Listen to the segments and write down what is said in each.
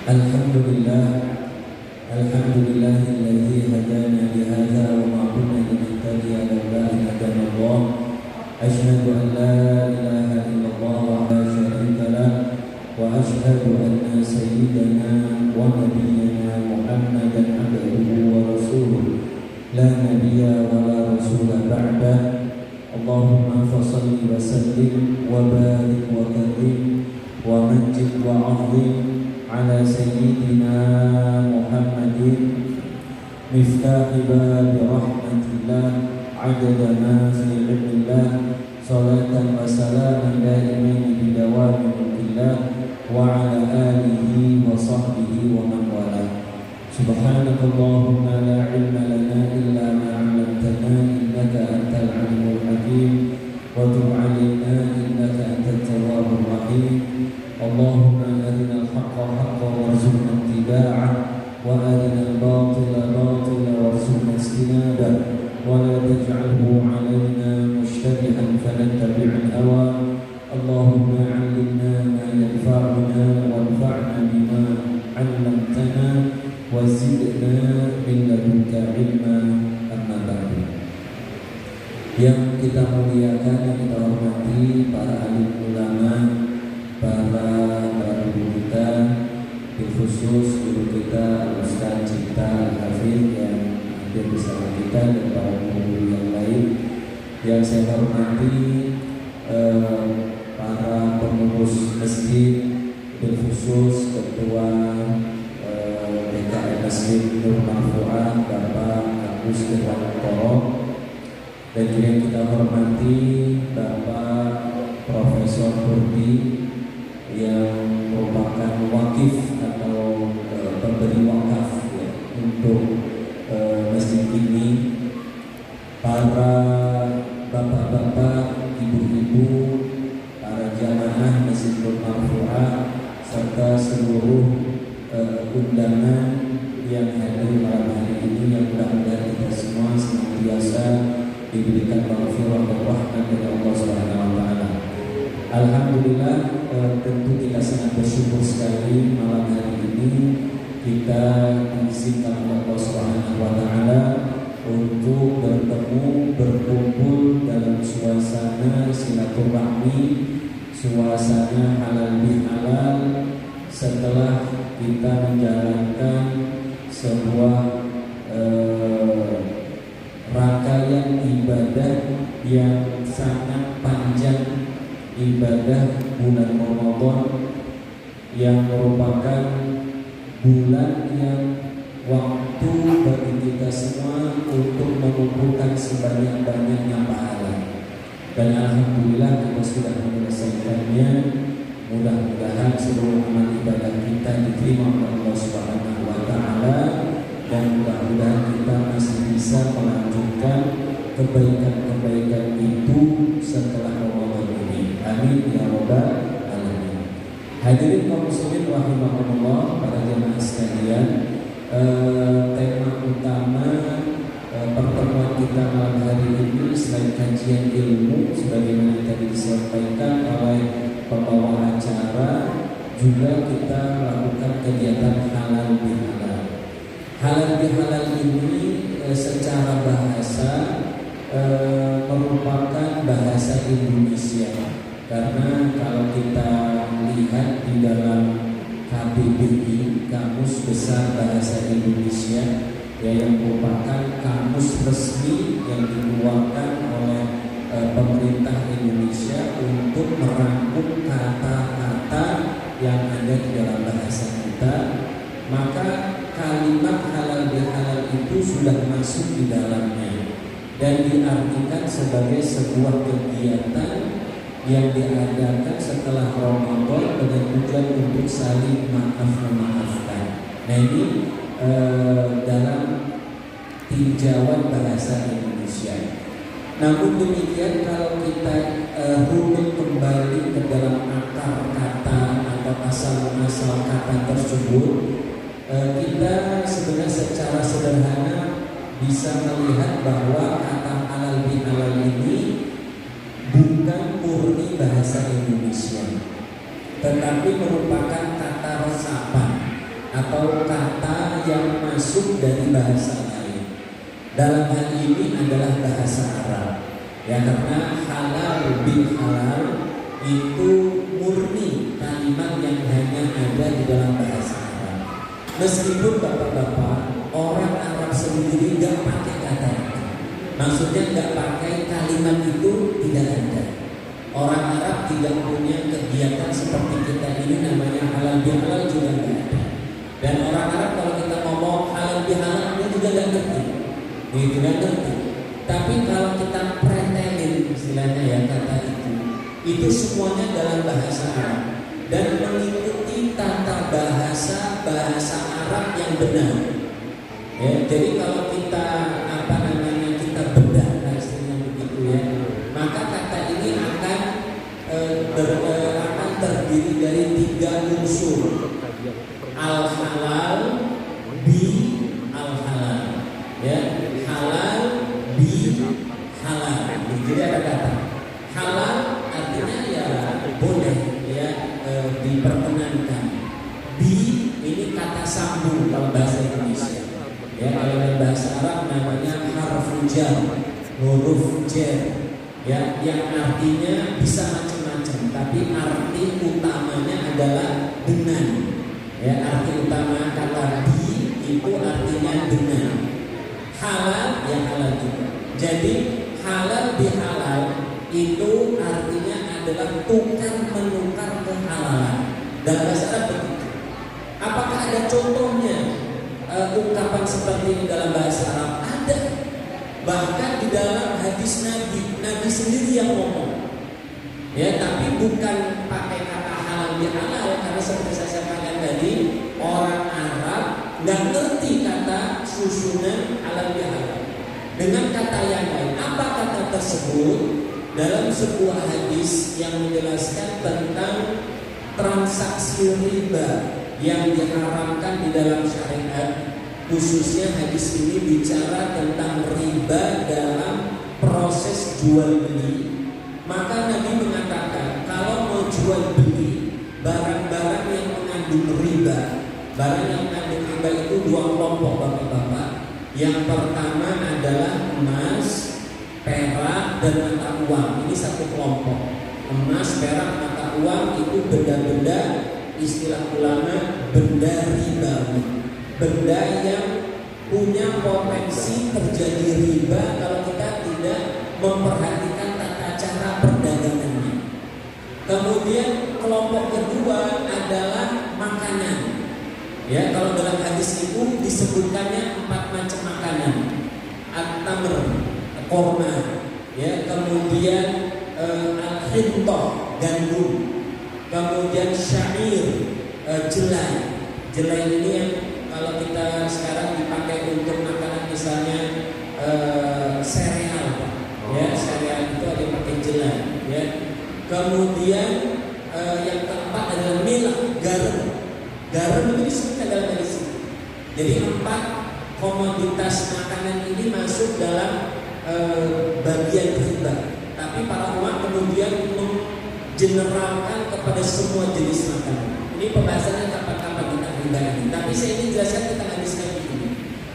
Alhamdulillah, alhamdulillahilladzi hadana li hadza wa ma kunna linahtadiya laula an hadana Allah. Asyhadu an la ilaha illallah wa la syarika lah wa asyhadu anna sayyidana wa nabiyyana Muhammadan abduhu wa rasuluh la nabiyya wa la rasula ba'da. Allahumma fassalli wa sallim wa barik wa karim wa majid wa 'azim ala sayyidina Muhammadin miftahi babi rahmatillah adada ma fi ilmillah salatan wa salaman daimin bidawami mulkillah wa ala alihi wa sahbihi wa man wala. Subhanakallahumma la ilma lana illa ma 'allamtana innaka antal alimul hakim wa tub 'alaina innaka antat tawwabur rahim. Allahumma arinal haqqa haqqan warzuqna ittiba'ah wa arinal batila batilan warzuqna ijtinabah wa la taj'alhu 'alaina mushtabihan fanattabi'al hawa. Allahumma 'allimna ma yanfa'una wanfa'na bima 'allamtana wa zidna min ladunka 'ilma. Amma ba'du. Yang kita muliakan, yang kita hormati para alim ulama, para guru kita, khusus guru kita Ustaz Cipta Al-Hafidh yang hadir bersama kita, dan para guru yang lain yang saya hormati, para pengurus masjid, khusus ketua DKM Masjid Nur Marfu'ah Bapak Agus Irwan Toro, dan juga yang kita hormati Bapak Profesor Kurdi yang merupakan wakif atau pemberi wakaf ya, untuk masjid ini, para bapak-bapak, ibu-ibu, para jamaah Masjid Nur Marfu'ah, serta seluruh undangan yang hadir malam hari ini, yang mudah-mudahan kita semua senantiasa diberikan maghfirah dan rahmat dari Allah Subhanahu wa taala. Alhamdulillah, tentu kita sangat bersyukur sekali malam hari ini kita diizinkan Allah Subhanahu wa taala untuk bertemu, berkumpul dalam suasana silaturahmi, suasana halal bihalal, setelah kita menjalankan sebuah rangkaian ibadah yang sangat panjang, ibadah bulan Ramadan yang merupakan bulan yang waktu bagi kita semua untuk mengumpulkan sebanyak-banyaknya pahala. Dan alhamdulillah kita sudah menyelesaikannya. Mudah-mudahan seluruh amal ibadah kita diterima oleh Allah Subhanahu wa taala, dan mudah-mudahan kita masih bisa melanjutkan kebaikan-kebaikan itu setelah Ramadan ini. Amin ya rabbal alamin. Hadirin kaum muslimin rahimakumullah, para jemaah sekalian, tema utama pertemuan kita malam hari ini selain kajian ilmu sebagaimana tadi disampaikan oleh pembawa acara, juga kita melakukan kegiatan halal bihalal. Halal bihalal ini secara bahasa merupakan bahasa Indonesia, karena kalau kita lihat di dalam KBBI, Kamus Besar Bahasa Indonesia, yang merupakan kamus resmi yang dikeluarkan oleh pemerintah Indonesia untuk merangkum kata-kata yang ada di dalam bahasa kita, maka kalimat halal bihalal itu sudah masuk di dalamnya dan diartikan sebagai sebuah kegiatan yang diadakan setelah Ramadan dengan tujuan untuk saling maaf-memaafkan. Nah ini dalam tinjauan bahasa Indonesia. Namun demikian, kalau kita runut kembali ke dalam akar kata atau asal-muasal kata tersebut, kita sebenarnya secara sederhana bisa melihat bahwa kata halal bihalal ini bukan murni bahasa Indonesia, tetapi merupakan kata resapan atau kata yang masuk dari bahasa lain. Dalam hal ini adalah bahasa Arab. Ya, karena halal bin halal itu murni kalimat yang hanya ada di dalam bahasa Arab. Meskipun bapak-bapak orang Arab sendiri nggak pakai kata itu, maksudnya nggak pakai kalimat itu, tidak ada. Orang Arab tidak punya kegiatan seperti kita ini namanya halal bihalal juga nggak ada. Dan orang Arab kalau kita ngomong halal bihalal dia juga nggak ngerti, dia juga ngerti. Tapi kalau kita pretelin istilahnya ya kata itu semuanya dalam bahasa Arab dan mengikuti tata bahasa Arab yang benar. Ya, jadi kalau kita kita bedah istilahnya begitu ya, maka kata ini akan terdiri dari 3 unsur: al halal, bi al halal, ya, halal, bi halal. Jadi ada kata halal artinya ya boleh ya, diperkenankan. Bi ini kata sambung kalau bahasa Indonesia. Ya, kalau dalam bahasa Arab namanya harfu jar, huruf jar. Ya, yang artinya bisa macam-macam, tapi arti utamanya adalah dengan. Ya, arti utama kata bi itu artinya dengan. Halal ya halal juga. Jadi halal bihalal itu artinya adalah tukar menukar kehalalan. Dalam bahasa Arab begitu. Apakah ada contohnya ungkapan seperti ini dalam bahasa Arab? Ada. Bahkan di dalam hadis Nabi sendiri yang ngomong. Ya, tapi bukan pakai kata halal bihalal, karena seperti saya katakan tadi, orang Arab nggak ngerti kata susunan halal bihalal. Dengan kata yang lain, apa kata tersebut? Dalam sebuah hadis yang menjelaskan tentang transaksi riba yang diharamkan di dalam syariat, khususnya hadis ini bicara tentang riba dalam proses jual beli. Maka Nabi mengatakan kalau mau jual beli barang-barang yang mengandung riba, barang yang mengandung riba itu 2 kelompok bapak-bapak. Yang pertama adalah emas, perak, dan mata uang. Ini satu kelompok. Emas, perak, mata uang itu benda-benda, istilah ulama, benda ribawi, benda yang punya potensi terjadi riba kalau kita tidak memperhatikan tata cara perdagangannya. Kemudian kelompok kedua adalah makanan. Ya, kalau dalam hadis itu disebutkannya 4 macam makanan: at-tamr, korma, ya, kemudian al-hintoh, gandum, kemudian syair, jelai. Jelai ini yang kalau kita sekarang dipakai untuk makanan, misalnya sereal, ya, sereal itu ada yang pakai jelai, ya. Kemudian yang keempat adalah milah, garam. Garam itu disebutkan dalam hadis ini. Jadi 4 komoditas makanan ini masuk dalam bagian riba. Tapi para ulama kemudian menggeneralkan kepada semua jenis makanan. Ini pembahasannya kapan-kapan kita riba ini. Tapi saya ingin jelaskan tentang hadis Nabi ini.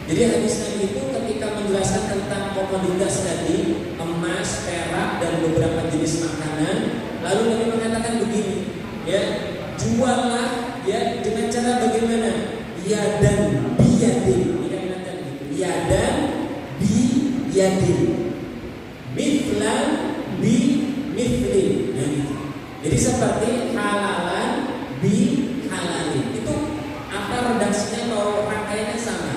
Jadi hadis Nabi itu ketika menjelaskan tentang komoditas tadi, emas, perak, dan beberapa jenis makanan, lalu Nabi mengatakan begini, ya, juallah ya dengan cara bagaimana? Ya dan biyadin. Ya dan biyadin. Mithlan bi mithlin. Nah, gitu. Jadi seperti halalan bi halalin. Itu apa redaksinya kalau rangkaiannya sama?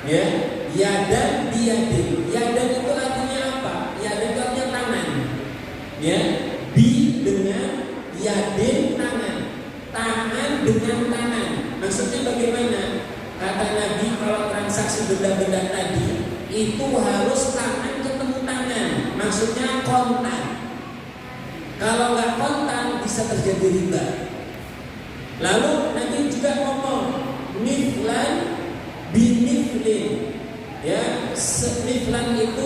Ya, ya dan biyadin. Ya dan itu artinya apa? Ya dan itu artinya tangan. Ya, bi dengan yadin tangan. Tangan dengan tangan. Maksudnya bagaimana? Kata Nabi kalau transaksi benda-benda tadi itu harus tangan ketemu tangan. Maksudnya kontan. Kalau nggak kontan bisa terjadi riba. Lalu Nabi juga ngomong mithlan bimithlin. Ya, mithlan itu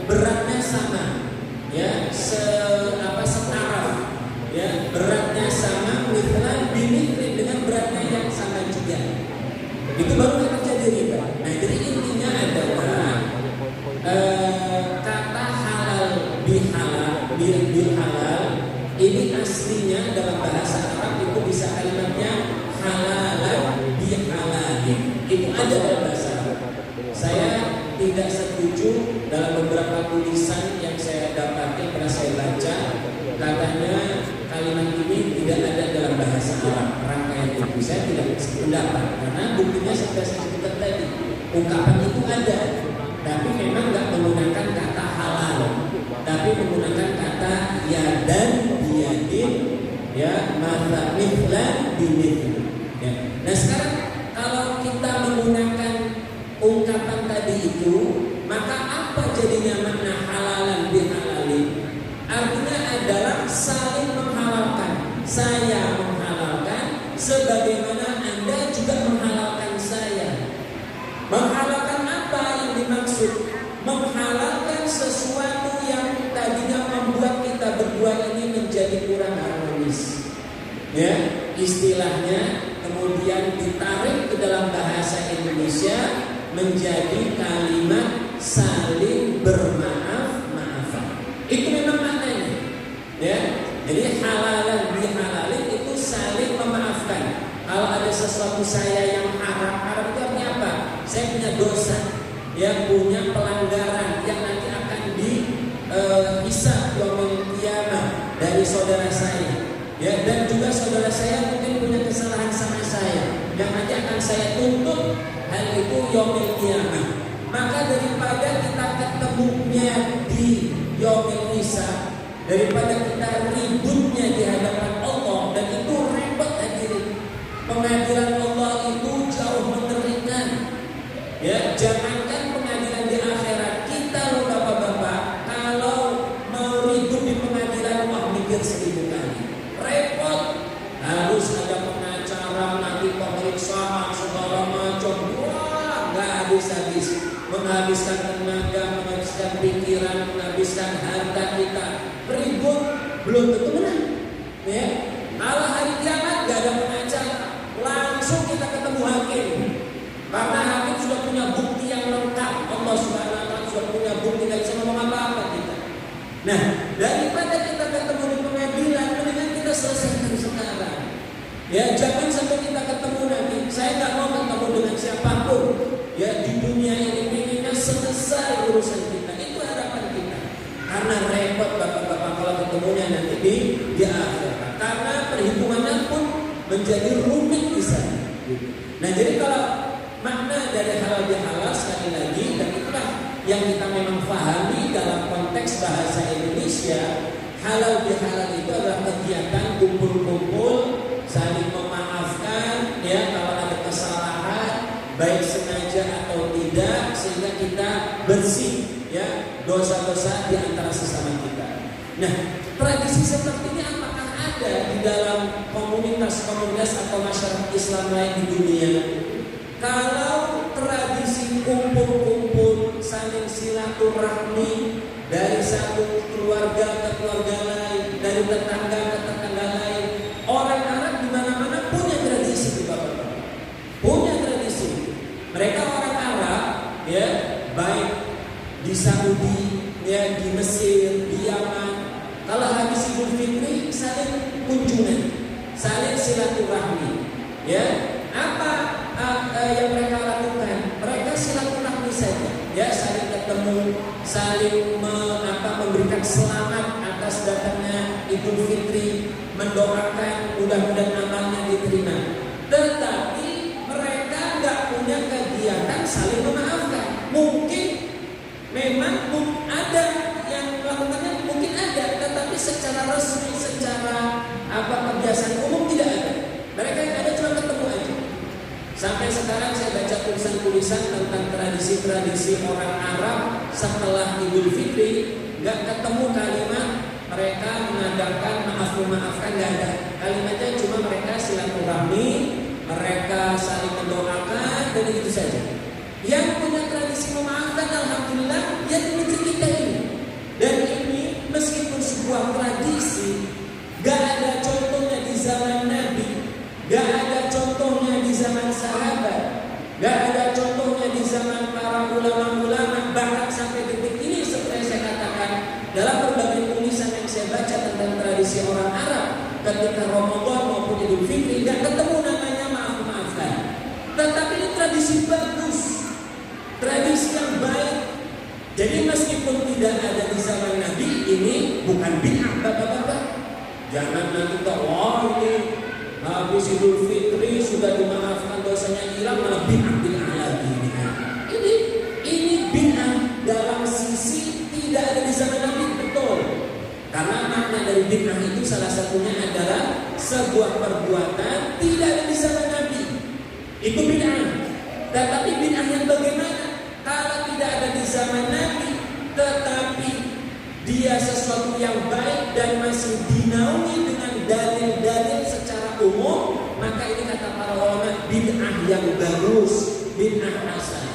beratnya sama. Ya, setara. Ya, beratnya sama, mithlan bimithlin, dengan beratnya yang Ini aslinya dalam bahasa Arab itu bisa kalimatnya halalan bihalalin. Itu ada dalam bahasa Arab. Saya tidak setuju dalam beberapa tulisan yang saya dapati pernah saya baca, katanya kalimat ini tidak ada dalam bahasa Arab. Rangkaian itu saya tidak sependapat karena buktinya seperti saya sebutkan tadi, ungkapan itu ada, tapi memang nggak menggunakan kata halal, tapi menggunakan kata yadan biyadin, ya, mata mithlan bimithlan. Ya. Nah sekarang kalau kita menggunakan ungkapan tadi itu, maka apa jadinya makna halalan bihalalin? Artinya adalah saling menghalalkan. Saya menghalalkan sebagaimana Anda juga menghalalkan saya. Menghalalkan apa yang dimaksud? Menghalalkan sesuatu yang tadinya membuat kita berdua ini menjadi kurang harmonis. Ya, istilahnya kemudian ditarik ke dalam bahasa Indonesia menjadi kalimat saling bermaaf-maafan. Itu memang maknanya. Ya, jadi halalan bihalalin itu saling memaafkan. Kalau ada sesuatu saya yang haram itu artinya apa? Saya punya dosa, ya, punya pelanggaran yang nanti akan dihisab yaumil qiyamah dari saudara saya. Ya, dan juga saudara saya mungkin punya kesalahan sama saya yang nanti akan saya tuntut hal itu yaumil qiyamah. Maka daripada kita ketemunya di yaumil hisab, daripada kita ributnya di hadapan Allah, dan itu repot hadirin. Pengadilan Allah itu jauh mengerikan. Ya, jangankan pengadilan di akhirat, kita loh bapak-bapak, kalau mau ribut di pengadilan, wah mikir 1000 kali. Repot, harus ada pengacara, nanti pemeriksaan segala macam, wah nggak habis-habis, menghabiskan tenaga, menghabiskan pikiran, menghabiskan harta kita, ribut belum tentu menang. Ya, kalau hari kiamat nggak ada pengacara, langsung kita ketemu hakim, karena hakim sudah punya bukti yang lengkap. Allah Subhanahu wa Ta'ala sudah punya bukti, nggak bisa ngomong apa-apa kita. Nah, daripada kita ketemu di pengadilan, mendingan kita selesaikan sekarang. Ya, jangan sampai kita ketemu nanti. Saya nggak mau ketemu dengan siapapun. Ya, di dunia ini inginnya selesai urusan kita. Itu harapan kita. Karena repot bapak-bapak kalau ketemunya nanti di akhirat. Karena perhitungannya pun menjadi rumit di sana. Nah, jadi kalau makna dari halal bihalal sekali lagi, dan itulah yang kita memang pahami dalam konteks bahasa Indonesia, halal bihalal itu adalah kegiatan kumpul-kumpul, saling memaafkan, ya, kalau ada kesalahan, baik sengaja atau tidak, sehingga kita bersih, ya, dosa-dosa di antara sesama kita. Nah, tradisi seperti ini apakah ada di dalam komunitas-komunitas atau masyarakat Islam lain di dunia? Kalau tradisi kumpul-kumpul, saling silaturahmi dari satu keluarga ke keluarga lain, dari tetangga ke tetangga lain, orang Arab di mana-mana punya tradisi, bapak-bapak, punya tradisi. Mereka orang Arab, ya, baik di Saudi, ya, di Mesir, di Yaman. Kalau habis Idul Fitri saling kunjungan, saling silaturahmi, ya. Apa yang mereka lakukan? Mereka silaturahmi saja, ya, saling ketemu, saling memberikan selamat atas datangnya Idul Fitri, mendoakan mudah-mudahan amalnya diterima. Tetapi mereka nggak punya kegiatan saling memaafkan. Mungkin memang ada yang melakukannya, mungkin ada, tetapi secara resmi, secara kebiasaan umum tidak ada. Mereka yang ada cuma ketemu aja. Sampai sekarang saya baca tulisan-tulisan tentang tradisi-tradisi orang Arab setelah Idul Fitri, nggak ketemu kalimat mereka mengadakan maaf-memaafkan, nggak ada. Kalimatnya cuma mereka silaturahmi, mereka saling mendoakan, dan itu saja. Yang punya tradisi memaafkan, alhamdulillah, ya di negeri kita ini. Dan ini meskipun sebuah tradisi, nggak ada contohnya di zaman Nabi, nggak ada contohnya di zaman sahabat, nggak ada contohnya di zaman para ulama-ulama, bahkan sampai detik ini seperti saya katakan dalam berbagai tulisan yang saya baca tentang tradisi orang Arab ketika Ramadan maupun Idul Fitri, nggak ketemu namanya maaf-maafkan. Tetapi ini tradisi bagus, tradisi yang baik. Jadi meskipun tidak ada di zaman Nabi, ini bukan bid'ah bapak-bapak. Jangan nanti wah ini habis Idul Fitri sudah dimaafkan dosanya hilang malah bid'ah lagi. Ini bid'ah dalam sisi tidak ada di zaman Nabi, betul. Karena makna dari bid'ah itu salah satunya adalah sebuah perbuatan tidak ada di zaman Nabi. Itu bid'ah. Tetapi bid'ah yang bagaimana? Kalau tidak ada di zaman Nabi, tetapi dia sesuatu yang baik dan masih dinaungi dengan dalil-dalil secara umum, maka ini kata para ulama bid'ah yang bagus, bid'ah hasan.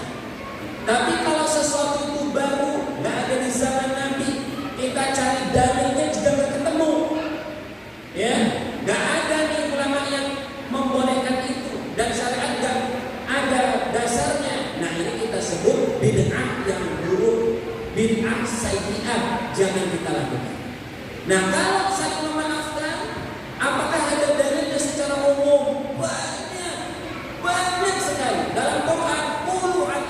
Tapi kalau sesuatu itu baru, nggak ada di zaman Nabi, kita cari dalilnya juga nggak ketemu, ya, nggak ada nih ulama yang membolehkan itu dan syariat nggak ada dasarnya. Nah ini kita sebut bid'ah yang buruk, bid'ah sayyi'ah, jangan kita lakukan. Nah kalau saling memaafkan, apakah ada dalilnya secara umum? Banyak sekali dalam Quran, puluhan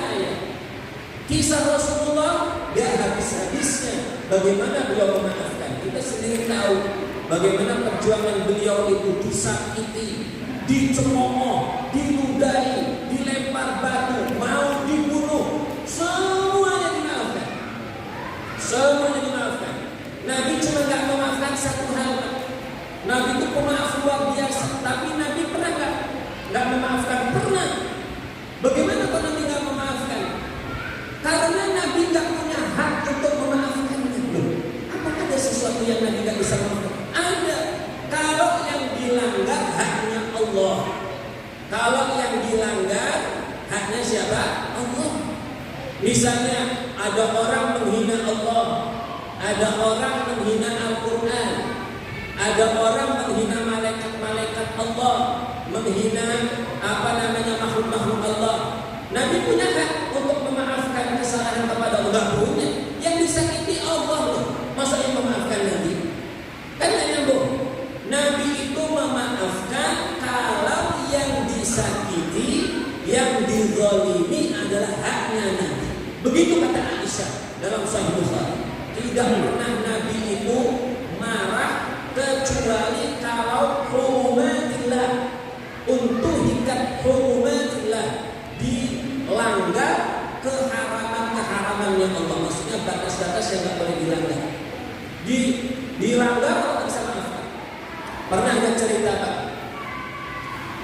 ayat. Kisah Rasulullah gak habis-habisnya bagaimana beliau memaafkan. Kita sendiri tahu bagaimana perjuangan beliau itu disakiti, dicemooh, diludahi, dilempar batu, mau dibunuh, semuanya dimaafkan. Nabi cuma gak memaafkan satu hal. Nabi itu pemaaf luar biasa, tapi Nabi pernah gak memaafkan? Pernah. Bagaimana kalau Nabi gak memaafkan? Karena Nabi gak punya hak untuk memaafkan. Apakah ada sesuatu yang Nabi gak bisa memaafkan? Ada. Kalau yang dilanggar haknya Allah. Kalau yang dilanggar haknya siapa? Allah. Misalnya ada orang menghina Allah, ada orang menghina Al-Quran, ada orang menghina malaikat-malaikat Allah, menghina makhluk-makhluk Allah. Nabi punya hak untuk memaafkan kesalahan kepada Allah, punya. Yang disakiti Allah loh, masa yang memaafkan Nabi? Kan gak nyambung. Nabi itu memaafkan kalau yang disakiti, yang dizalimi adalah haknya Nabi. Begitu kata Aisyah dalam Sahih Bukhari. Tidak pernah Nabi itu marah kecuali kalau hurumatillah, untuk hikat hurumatillah, dilanggar keharaman-keharamannya Allah. Maksudnya batas-batas yang tidak boleh dilanggar. Dilanggar Allah bisa maafkan. Pernah ada cerita Pak,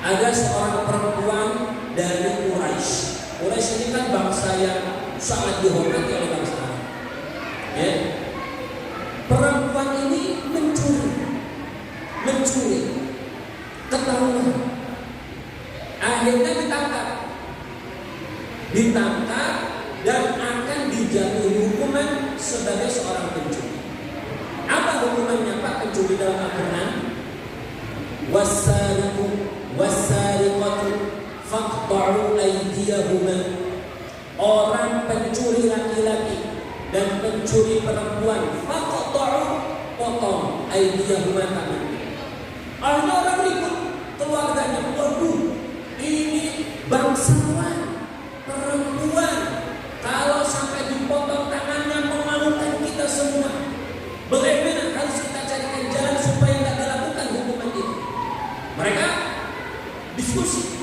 ada seorang perempuan dari Quraisy. Quraisy ini kan bangsa yang sangat dihormati oleh bangsa Arab. Ya. Perempuan ini mencuri, ketahuan. Akhirnya ditangkap dan akan dijatuhi hukuman sebagai seorang pencuri. Apa hukumannya Pak pencuri dalam Al-Quran? Wassariqu wassariqatu faqta'u aydiyahuma. Orang pencuri laki-laki dan pencuri perempuan, faqta'u, potong aydiyahuma tangannya. Ada orang ribut keluarganya, waduh, ini bangsawan perempuan, kalau sampai dipotong tangannya memalukan kita semua. Bagaimana harus kita carikan jalan supaya tidak dilakukan hukuman itu? Mereka diskusi.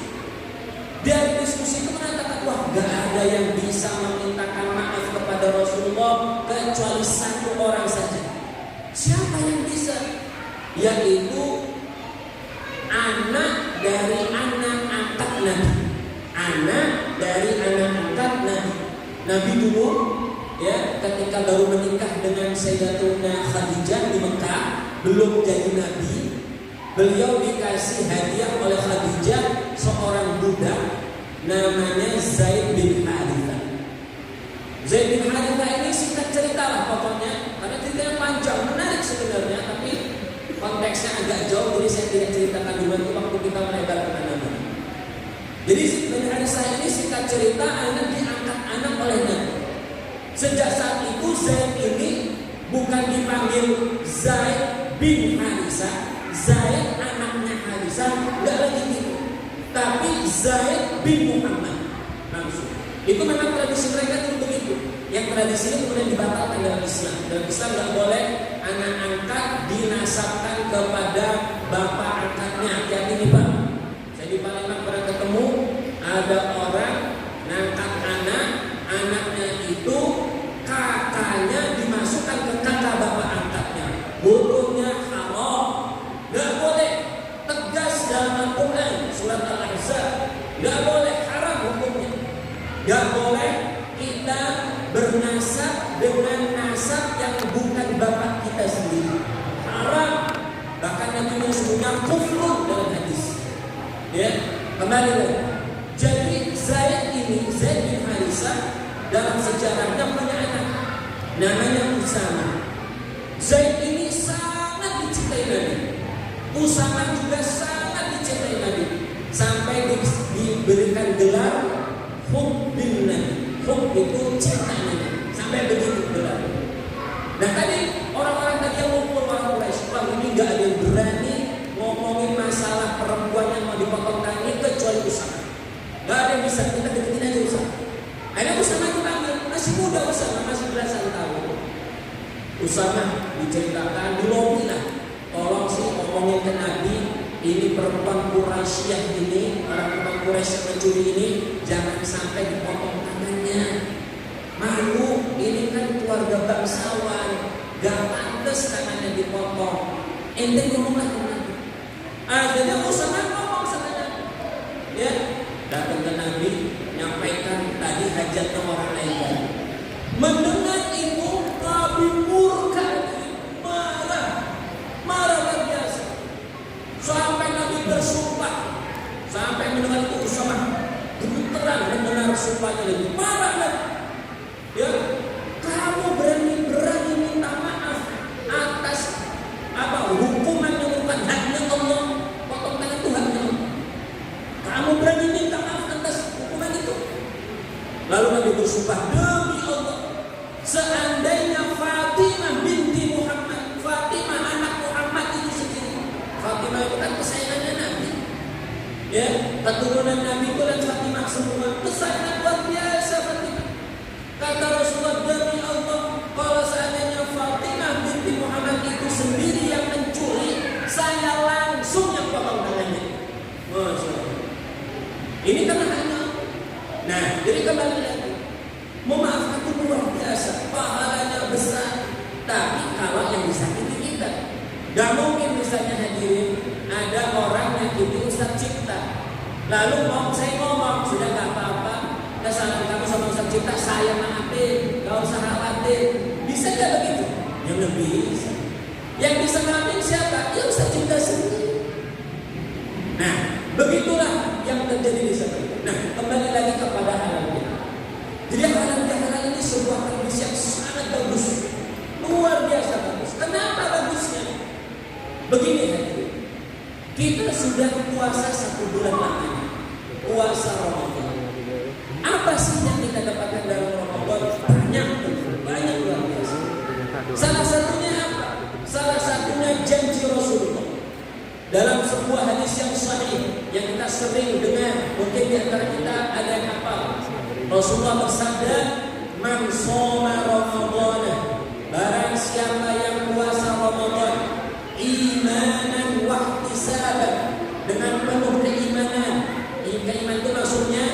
Dari diskusi itu mengatakan, wah, gak ada yang bisa memintakan maaf kepada Rasulullah kecuali satu orang saja. Siapa yang bisa? Yaitu anak dari anak angkat Nabi. Anak dari anak angkat Nabi. Nabi dulu ya ketika baru menikah dengan Sayyidatuna Khadijah di Mekah, belum jadi Nabi, beliau dikasih hadiah oleh Khadijah seorang budak namanya Zaid bin Harithah. Zaid bin Harithah ini singkat cerita lah pokoknya, karena ceritanya panjang, menarik sebenarnya, tapi konteksnya agak jauh, jadi saya tidak ceritakan dulu itu waktu kita melebar kemana-mana. Jadi Zaid bin Harithah ini singkat cerita akhirnya diangkat anak oleh Nabi. Sejak saat itu Zaid ini bukan dipanggil Zaid bin Harisah, Zaid anaknya Harisah, enggak lagi gitu. Tapi Zaid bin Muhammad langsung. Itu memang tradisi mereka itu begitu. Yang tradisi ini kemudian dibatalkan dalam Islam. Dalam Islam nggak boleh anak angkat dinasabkan kepada bapak angkatnya. Hati-hati nih Pak. Saya di Palembang pernah ketemu ada orang ngangkat anak, anaknya itu kakaknya dimasukkan ke kakak bapak angkatnya. Hukumnya haram, nggak boleh. Tegas dalam Al-Quran surat Al-Ahzab, nggak boleh, haram hukumnya. Nggak boleh kita bernasab dengan nasab yang bukan bapak kita sendiri, haram. Bahkan Nabi menyebutnya kufur dalam hadis. Ya, kembali lagi. Jadi Zaid ini, Zaid bin Harisah dalam sejarahnya punya anak namanya Usama. Zaid ini sangat dicintai Nabi. Usama juga sangat dicintai Nabi. Sampai diberikan gelar Hubbin Nabi. Hub itu cinta Nabi. Sampai begitu gelar. Nah tadi orang-orang tadi yang ngumpul orang Quraisy, wah ini nggak ada yang berani ngomongin masalah perempuan yang mau dipotong tangan kecuali Usama. Nggak ada yang bisa, kita deketin aja Usama. Akhirnya Usama dipanggil, masih muda Usama, masih belasan tahun. Usama diceritakan, dilobi lah, tolong sih ngomongin ke Nabi, ini perempuan Quraisyah ini, orang-orang Quraisy yang mencuri ini, jangan sampai dipotong tangannya. Malu, ini kan keluarga bangsawan, gak pantas tangannya dipotong. Ente ngomonglah ke Nabi. Akhirnya Usama ngomong sama Nabi. Ya, datang ke Nabi, nyampaikan tadi hajatnya orang lain. Mendengar itu Nabi murka, marah luar biasa. Sampai Nabi bersumpah, sampai mendengar itu Usama gemeteran mendengar sumpahnya lagi, marah lagi. Ya, kamu berani minta maaf atas apa hukuman yang bukan haknya Allah, potong tangan itu haknya Allah. Kamu berani minta maaf atas hukuman itu. Lalu Nabi bersumpah, demi Allah, seandainya Fatimah binti Muhammad, Fatimah anak Muhammad itu sendiri, Fatimah itu kan kesayangannya Nabi. Ya, keturunan Nabi itu dan Fatimah semua kesayangan luar biasa Fatimah. Kata Rasulullah, demi Allah, kalau seandainya Fatimah binti Muhammad itu sendiri yang mencuri, saya langsung yang potong tangannya. Masya Allah. Ini karena hanya. Nah, jadi kembali lagi, memaafkan itu luar biasa, pahalanya besar. Tapi kalau yang disakiti kita, gak mungkin misalnya hadirin ada orang yang jadi Ustaz Cipta, lalu saya ngomong sudah gak apa-apa, kesalahan kamu sama Ustaz Cipta saya maafin, gak usah khawatir. Bisa gak begitu? Ya lebih bisa. Yang bisa maafin siapa? Ya Ustaz Cipta sendiri. Nah, begitulah yang terjadi di sana. Nah, kembali lagi kepada halal bihalal. Jadi halal bihalal ini sebuah tradisi yang sangat bagus, luar biasa bagus. Kenapa bagusnya? Begini hadirin, kita sudah puasa 1 bulan lamanya, puasa Ramadan. Apa sih yang kita dapatkan dalam Ramadan? Banyak luar biasa. Salah satunya apa? Salah satunya janji Rasulullah. Dalam sebuah hadis yang sahih yang kita sering dengar, mungkin di antara kita ada yang hafal. Rasulullah bersabda, "Man shoma Ramadhana", barang siapa yang puasa Ramadan imanan wa ihtisaban, dengan penuh keimanan. Keimanan itu maksudnya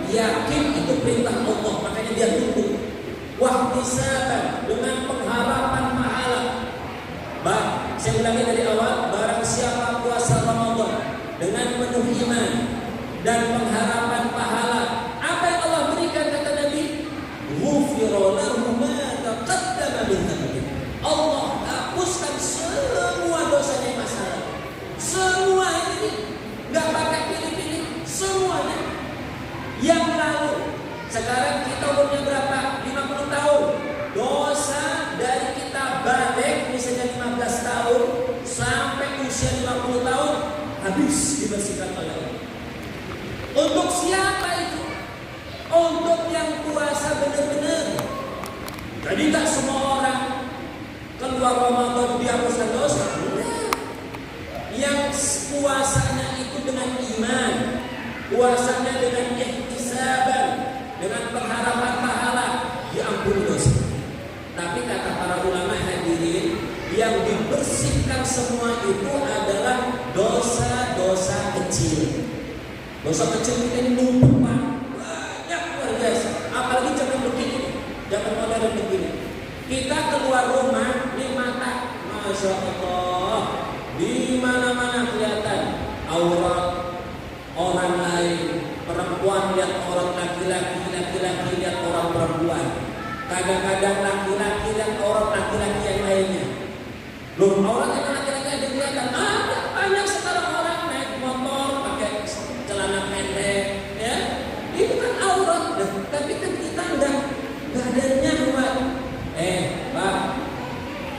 yakin itu perintah Allah, makanya dia tunduk. Wa ihtisaban, dengan pengharapan pahala. Saya ulangi dari awal, barang siapa puasa Ramadan dengan penuh iman dan pengharapan pahala, apa yang Allah berikan kata Nabi? Ghufira lahu ma taqaddama min dhanbihi. Allah hapuskan semua dosanya yang masa lalu. Semua ini enggak pakai pilih-pilih, semuanya. Yang lalu, sekarang kita umurnya berapa? 50 tahun. Dosa dari kita balik misalnya 15 tahun sampai usia 50 tahun habis dibersihkan oleh Allah. Untuk siapa itu? Untuk yang puasa benar-benar. Jadi tak semua orang keluar Ramadan dihapuskan dosa. Yang puasanya itu dengan iman, puasanya dengan ihtisaban, dengan pengharapan pahala, diampuni dosa. Tapi kata para ulama hadirin, yang dibersihkan semua itu adalah dosa-dosa kecil. Dosa kecil ini numpuk banyak luar biasa. Apalagi zaman begini, zaman modern begini. Kita keluar rumah, nih mata, masya Allah, di mana-mana kelihatan aurat orang lain. Perempuan lihat orang laki-laki, laki-laki lihat orang perempuan. Kadang-kadang laki-laki lihat orang laki-laki yang lainnya. Loh, aurat yang laki-laki ada kelihatan. Banyak sekarang orang naik motor pakai celana pendek, ya. Itu kan aurat, tapi kan kita enggak badannya kuat. Pak,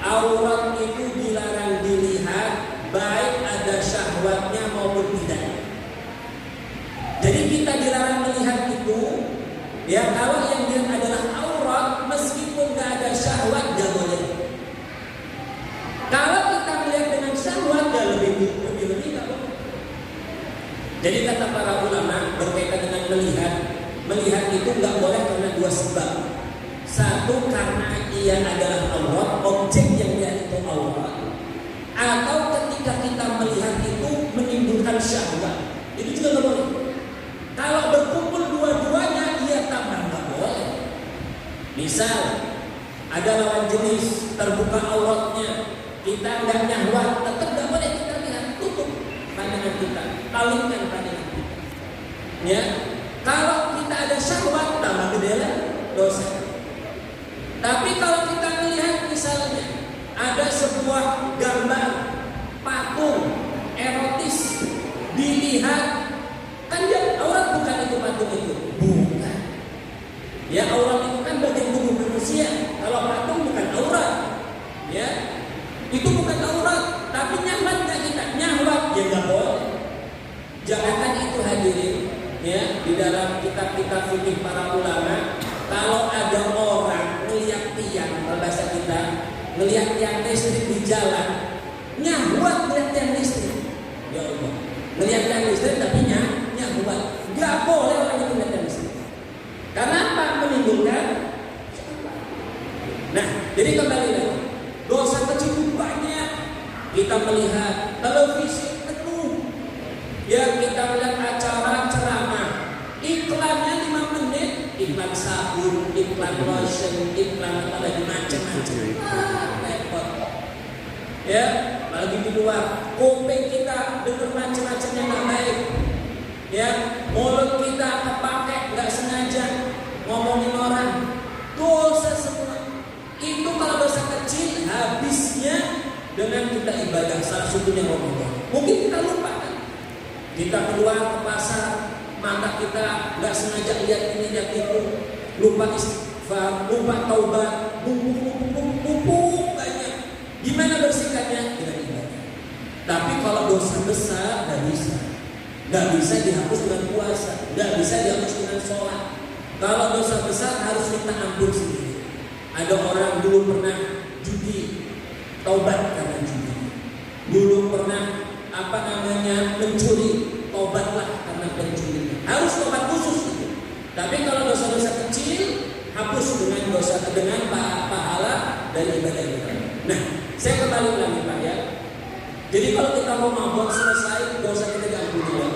aurat itu dilarang dilihat, baik ada syahwatnya maupun tidak. Jadi kita dilarang melihat itu, ya. Kalau yang dia adalah aurat, meskipun nggak ada syahwat, nggak boleh. Kalau kita melihat dengan syahwat, ya lebih nggak boleh. Jadi kata para ulama berkaitan dengan melihat itu nggak boleh karena dua sebab. Satu, karena ia adalah aurat, objek yang dia itu aurat, atau ketika kita melihat itu menimbulkan syahwat, itu juga nggak boleh. Kalau berkumpul dua-duanya, ia tambah nggak boleh. Misal ada lawan jenis terbuka auratnya, kita nggak nyahwat, tetap nggak boleh kita lihat, tutup pandangan kita, palingkan pandangan kita. Ya, kalau kita ada syahwat, tambah gede lah dosa. Tapi kalau kita melihat misalnya ada sebuah gambar patung erotis dilihat, kan dia aurat bukan itu patung itu, bukan. Ya, aurat itu kan bagian tubuh manusia. Kalau patung bukan aurat, ya itu bukan aurat. Tapi nyahwat nggak kita? Nyahwat ya nggak boleh. Jangankan itu hadirin, ya, di dalam kitab-kitab fikih para ulama, kalau ada orang ngelihat tiang, bahasa kita ngelihat tiang listrik di jalan, nyahwat ngelihat tiang listrik, ya Allah, ngelihat tiang listrik tapi nyahwat, nggak boleh orang itu ngelihat tiang listrik. Karena apa? Menimbulkan. Nah, jadi kembali lagi, dosa kecil banyak. Kita melihat televisi penuh, ya, kita melihat acara ceramah, iklannya 5 menit, iklan sabun, iklan lotion, iklan apa lagi macam-macam. Repot. Ya, apalagi di luar, kuping kita dengar macam-macam yang nggak baik. Ya, mulut kita kepake nggak sengaja ngomongin orang, dosa semua. Itu kalau dosa kecil, habisnya dengan kita ibadah, salah satunya Ramadan. Mungkin kita lupa kan? Kita keluar ke pasar, mata kita nggak sengaja lihat ini lihat itu, lupa istighfar, lupa taubat, numpuk banyak. Gimana bersikapnya? Dengan ibadah. Tapi kalau dosa besar nggak bisa dihapus dengan puasa, nggak bisa dihapus dengan sholat. Kalau dosa besar harus minta ampun sendiri. Ada orang dulu pernah judi, taubat karena judi. Dulu pernah mencuri, taubatlah karena pencuri. Harus taubat khusus itu. Tapi kalau dosa-dosa kecil, hapus dengan pahala dari ibadah kita. Nah, saya kembali lagi Pak ya. Jadi kalau kita mau mabuk selesai, dosa kita diampuni ya.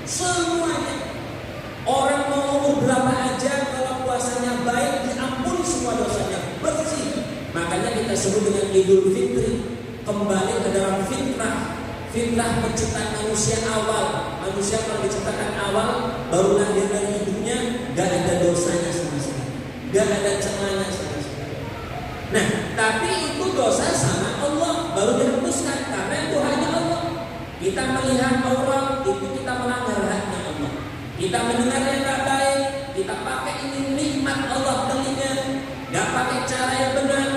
Semuanya. Orang mau umur berapa aja, kalau puasanya baik, diampuni semua dosanya, bersih. Makanya kita sebut dengan Idul Fitri, kembali ke dalam fitrah penciptaan manusia awal. Manusia kalau diciptakan awal, baru lahir dari hidupnya, gak ada dosanya sama sekali, gak ada celahnya sama sekali. Nah, tapi itu dosa sama Allah, baru dihapuskan karena itu hanya Allah. Kita melihat orang, itu kita melanggar haknya Allah. Kita mendengar yang gak baik, kita pakai ini nikmat Allah telinga, gak pakai cara yang benar,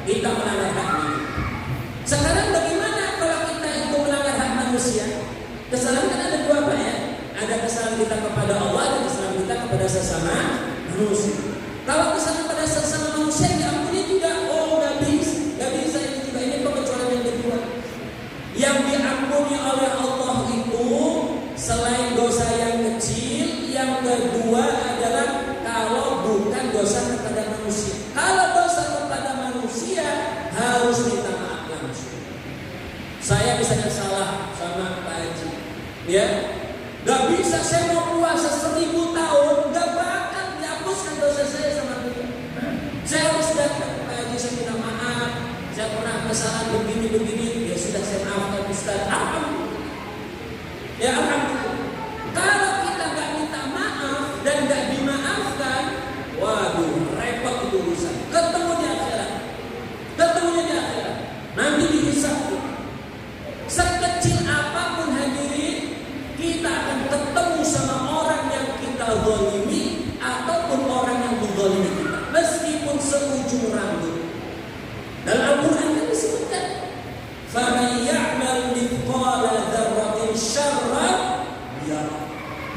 kita melanggar haknya. Sekarang bagaimana kalau kita itu melanggar hak manusia? Kesalahan kan ada dua Pak ya. Ada kesalahan kita kepada Allah, ada kesalahan kita kepada sesama manusia. Kalau kesalahan pada sesama manusia diampuni tidak, oh gak bisa ini Saya misalnya salah sama Pak Haji, ya, nggak bisa saya mau puasa 1000 tahun, nggak bakal dihapuskan dosa saya sama dia. Saya harus datang, Pak Haji, saya minta maaf, saya pernah kesalahan begini, ya sudah saya maafkan Ustaz. Alhamdulillah. Ya alhamdulillah. Kalau kita nggak minta maaf dan nggak dimaafkan, waduh, repot itu urusan. Ketemunya di akhirat, nanti dihisab. Sekecil apapun hadirin, kita akan ketemu sama orang yang kita zalimi ataupun orang yang menzalimi kita, meskipun seujung rambut. Dalam Al-Quran kan disebutkan, "Faman ya'mal mithqala dzarratin syarran yarah."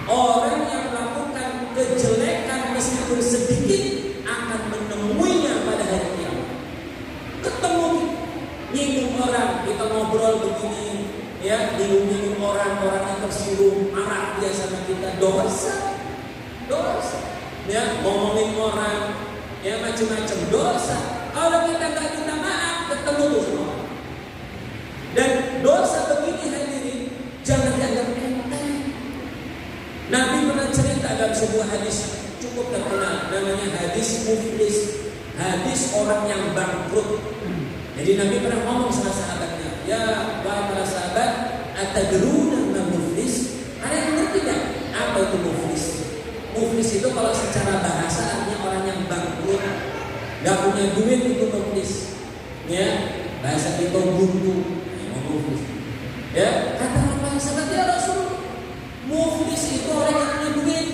Orang yang melakukan kejelekan meskipun sedikit akan menemuinya pada hari kiamat. Ketemu nyinggung orang, kita ngobrol begini, ya, nyinggung orang yang tersinggung, marah dia sama kita, dosa, ya, ngomongin orang, ya, macam-macam dosa. Kalau kita nggak minta maaf, ketemu tuh semua. Dan dosa begini hadirin, jangan dianggap enteng. Nabi pernah cerita dalam sebuah hadis cukup terkenal, namanya hadis muflis, hadis orang yang bangkrut. Jadi Nabi pernah ngomong sama sahabatnya, ya wahai para sahabat, atadruna ma muflis? Kalian ngerti nggak apa itu muflis? Muflis itu kalau secara bahasa artinya orang yang bangkrut, nggak punya duit, itu muflis. Ya, bahasa kita buntu, muflis. Ya, kata para sahabat, ya Rasul, muflis itu orang yang punya duit,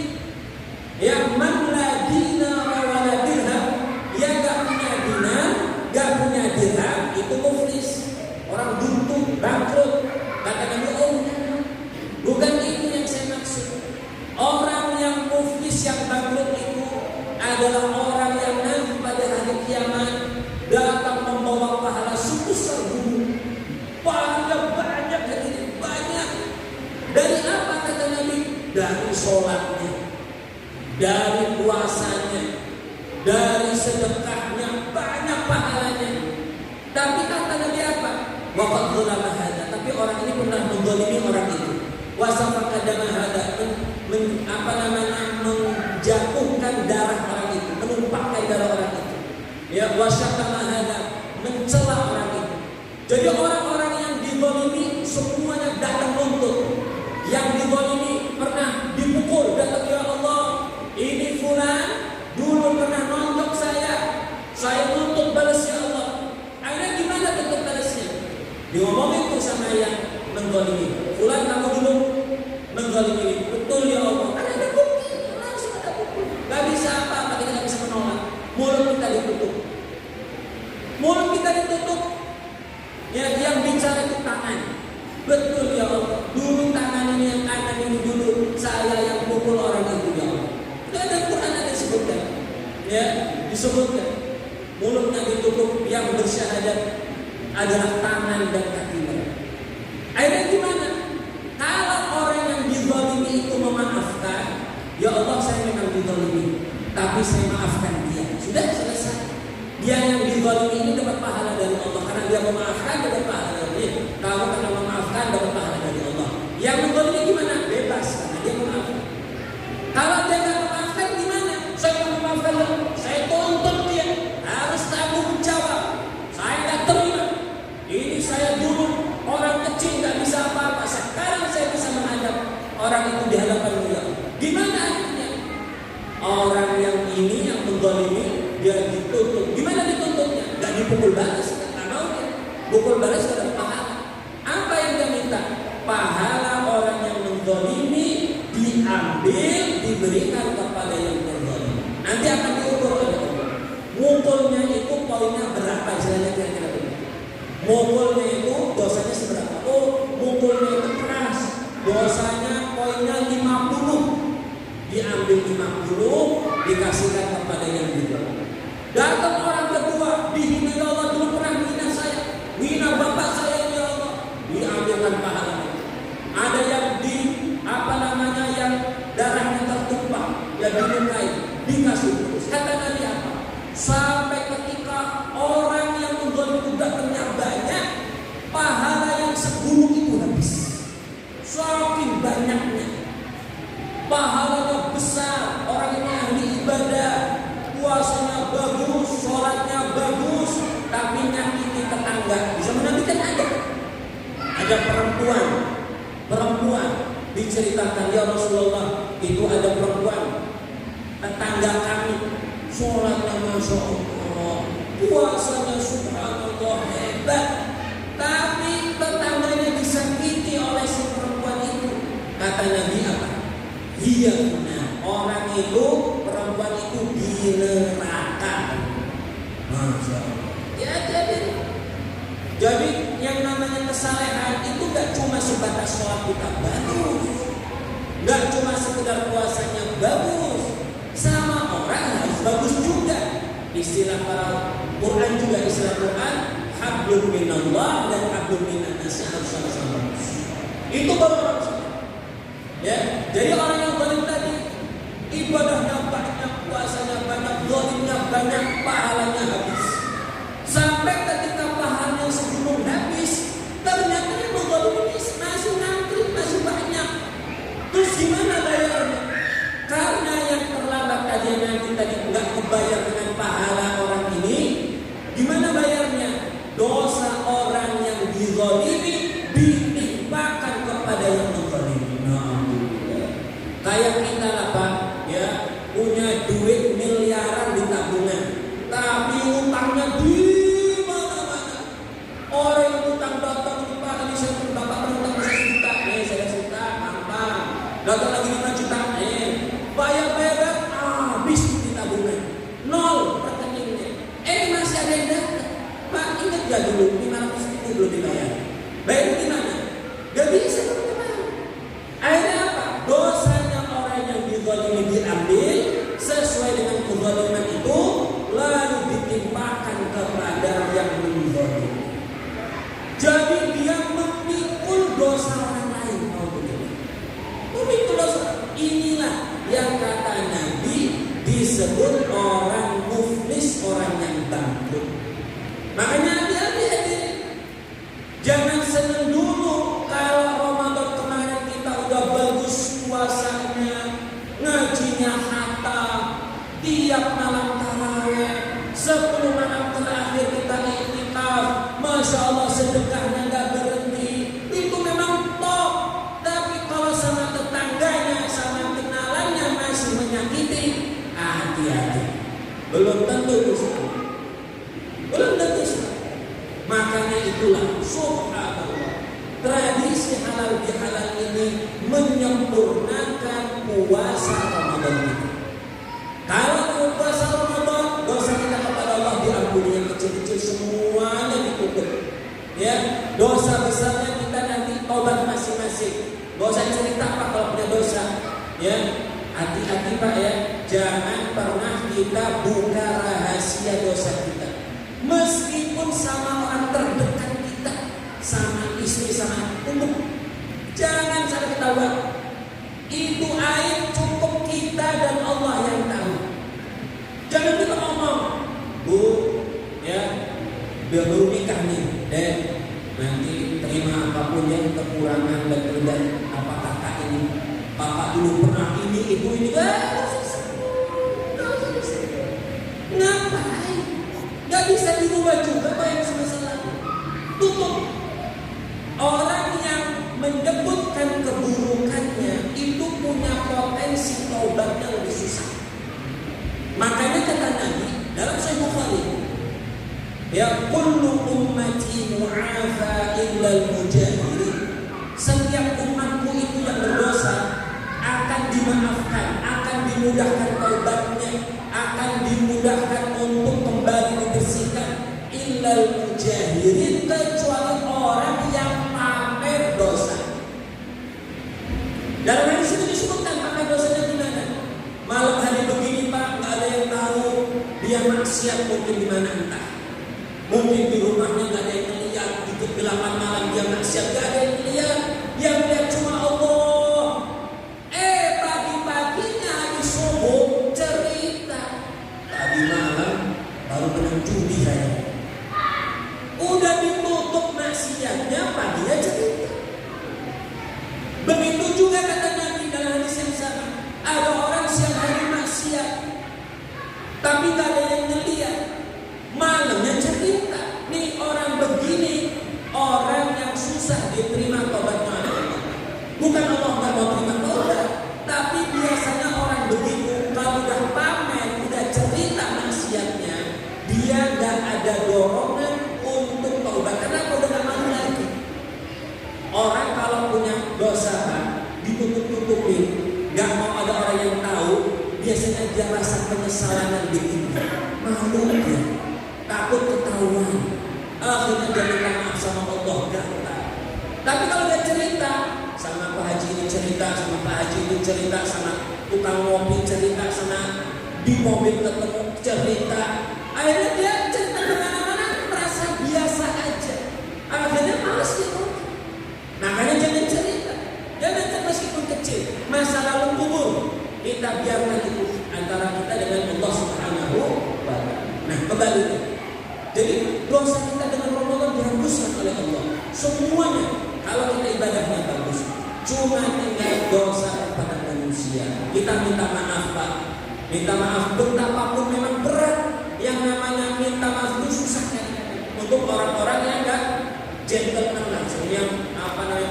yang man la dinar wa la dirham, yang nggak punya dinar, nggak punya dirham, itu muflis, orang buntu, bangkrut. Kata Nabi, oh bukan itu yang saya maksud. Orang yang muflis, yang bangkrut itu adalah orang yang nanti pada hari kiamat datang membawa pahala sebesar gunung. Pahala banyak, banyak. Dari apa kata Nabi? Dari sholatnya, dari puasanya, dari sedekahnya, banyak pahalanya. Tapi kata Nabi apa? Waqad dzalama hada. Tapi orang ini pernah menzalimi orang itu. Wasafaka dama hada, menjatuhkan darah orang itu, menumpahkan darah orang itu. Ya, wasyatama hada, mencela orang itu. Jadi orang-orang yang dizalimi semuanya datang nuntut. Yang dizalimi pernah dipukul, datang, ya Allah, ini fulan dulu pernah nontok saya nuntut balas ya Allah. Akhirnya gimana bentuk balasnya? Diomongin tuh sama yang menzalimi, fulan kamu dulu menzalimi, betul ya Allah. Ada bukti, langsung ada bukti. Gak bisa apa-apa, kita gak bisa menolak. Mulut kita ditutup. Ya, yang bicara itu tangan. Betul ya Allah, dulu tangan ini, yang tangan ini dulu saya yang pukul orang itu ya Allah. Itu ada Quran, ada disebutkan. Ya, disebutkan. Mulutnya ditutup, yang bersyahadat adalah tangan dan kaki mereka. Akhirnya gimana? Kalau orang yang dizalimi itu memaafkan, ya Allah saya memang dizalimi, tapi saya maafkan dia. Sudah selesai. Dia yang dizalimi ini dapat pahala dari Allah karena dia memaafkan, dapat pahala dari dia. Kamu karena memaafkan dapat pahala dari Allah. Yang menzalimi gimana? Bebas karena dia memaafkan. Kalau dia nggak memaafkan gimana? Saya memaafkan, saya tuntut dia harus tanggung jawab. Saya nggak terima. Ini saya dulu orang kecil nggak bisa apa-apa. Sekarang saya bisa menghadap orang itu di hadapan dia. Gimana akhirnya? Orang yang ini yang menzalimi dia dituntut. Gimana dituntutnya? Gak dipukul balas, nggak mau dia. Pukul balas gak ada pahala. Apa yang dia minta? Pahala orang yang menzalimi diambil, diberikan kepada yang terzalimi. Nanti akan diukur oleh Allah. Mukulnya itu poinnya berapa? Istilahnya kira-kira begitu. Mukulnya itu dosanya seberapa? Oh, mukulnya itu keras. Dosanya poinnya 50. Diambil 50, dikasihkan kepada yang juga. Datang orang kedua, dihina ya Allah, dulu pernah menghina saya, menghina bapak saya ya Allah, diambilkan pahalanya. Ada yang yang darahnya tertumpah, yang dilukai, dikasih terus. Kata Nabi apa? Sampai ketika orang yang menggolong juga banyak, pahala yang gunung itu habis. Saking banyaknya, pahalanya besar, orang ini ahli ibadah, puasanya bagus, sholatnya bagus, tapi nyakiti tetangga. Bisa menantikan ada perempuan diceritakan, ya Rasulullah, itu ada perempuan tetangga kami, sholatnya masya Allah, puasanya subhanallah hebat, tapi tetangganya disakiti oleh si perempuan itu. Kata Nabi apa? Iya, orang itu, perempuan itu di neraka. Masya Allah. Ya, jadi yang namanya kesalehan itu gak cuma sebatas sholat kita bagus, gak cuma sekedar puasanya bagus, sama orang harus bagus juga. Istilah para Quran juga istilah Quran, hablum minallah dan hablum minannas, harus sama-sama bagus. Itu baru harus. Ya, jadi orang yang zalim tadi ibadahnya banyak, puasanya banyak, zalimnya banyak, pahalanya habis. Sampai ketika pahalanya sebelum habis, ternyata yang zalim ini masih ngantri, masih banyak. Terus gimana bayarnya? Karena yang terlambat tadi nggak kebayar dengan pahala orang ini, gimana bayarnya? Dosa orang yang dizalimi ditimpakan kepada yang menzalimi. Kayak kita lah Pak, ya, punya duit miliaran di tabungan, tapi utangnya di mana-mana. Orang yang utang datang, Pak, ini saya Bapak berutang 1 juta, saya juta, gampang. Datang lagi 5 juta, bayar habis di tabungan, 0 rekeningnya. Masih ada yang datang, Pak, ingat gak dulu 500 ribu belum dibayar? Bayar di mana? Gak bisa teman-teman. Akhirnya apa? Dosanya orang yang dizalimi diambil sesuai dengan kezaliman itu, lalu ditimpakan kepada yang menzalimi. Jadi dia memikul dosa orang lain. Memikul dosa. Inilah yang kata Nabi disebut orang muflis, orang yang bangkrut. Makanya hati-hati. Jangan senang dulu kalau Ramadan kemarin kita udah bagus puasanya, ngajinya hatam, tiap malam tarawih, 10 malam terakhir kita iktikaf, masya Allah sedekahnya nggak berhenti. Itu memang top. Tapi kalau sama tetangganya, sama kenalannya masih menyakiti, hati-hati. Belum tentu itu. Belum tentu. Makanya itulah subhanallah, tradisi halal bihalal ini menyempurnakan puasa Ramadan itu. Kalau puasa Ramadan, dosa kita kepada Allah diampuni, yang kecil-kecil semuanya ditutup. Ya, dosa besarnya kita nanti taubat masing-masing. Gak usah cerita Pak kalau punya dosa. Ya, hati-hati Pak ya, jangan pernah kita buka rahasia dosa kita. Meskipun sama orang terdekat kita, sama istri, sama anak, jangan sampai ketahuan. Itu aib cukup kita dan Allah yang tahu. Jangan kita ngomong, Bu, ya, udah baru nikah nih, nanti terima apapun yang kekurangan dan kelebihan apa kakak ini, Bapak dulu pernah ini, ibu ini, ngapain? Gak bisa dirubah juga Pak yang semasa lalu. Tutup. Orang yang menyebutkan keburukannya itu punya potensi taubatnya lebih susah. Makanya kata Nabi dalam Sahih Bukhari, ya kullu ummati mu'afa illa al-mujahirin. Setiap umatku itu yang berdosa akan dimaafkan, akan dimudahkan taubatnya, akan dimudahkan untuk kembali dibersihkan, illal mujahirin, kecuali orang yang pamer dosa. Dalam hadis itu disebutkan pamer dosanya di mana? Malam hari begini Pak, nggak ada yang tahu dia maksiat, mungkin di mana entah. Mungkin di rumahnya nggak ada yang melihat, di kegelapan malam dia maksiat, nggak ada yang melihat. Yang lihat cuma Allah. Pagi-paginya habis subuh cerita, tadi malam baru menang judi saya. Udah ditutup maksiatnya, paginya cerita. diterima tobatnya. Bukan Allah nggak mau terima tobat, tapi biasanya orang begitu kalau udah pamer, udah cerita maksiatnya, dia nggak ada dorongan untuk tobat karena udah nggak mau lagi. Orang kalau punya dosa ditutup-tutupin, nggak mau ada orang yang tahu, biasanya dia rasa penyesalan dan begini, malu dia, takut ketahuan, akhirnya dia minta maaf sama Allah gampang. Tapi kalau dia cerita sama Pak Haji ini, cerita sama Pak Haji itu, cerita sama tukang ngopi, cerita sama di mobil ketemu, cerita, akhirnya dia cerita kemana-mana merasa biasa aja, akhirnya malas gitu. Makanya jangan cerita, jangan meskipun kecil, masa lalu kubur kita biarkan itu antara kita dengan Allah Subhanahu wa Ta'ala. Nah, kembali. Jadi dosa kita dengan Ramadan dihapuskan oleh Allah. Semuanya kalau kita ibadahnya bagus, cuma tinggal dosa kepada manusia. Kita minta maaf, Pak. Minta maaf betapapun memang berat. Yang namanya minta maaf itu susah kan? Untuk orang-orang yang enggak gentleman langsung, yang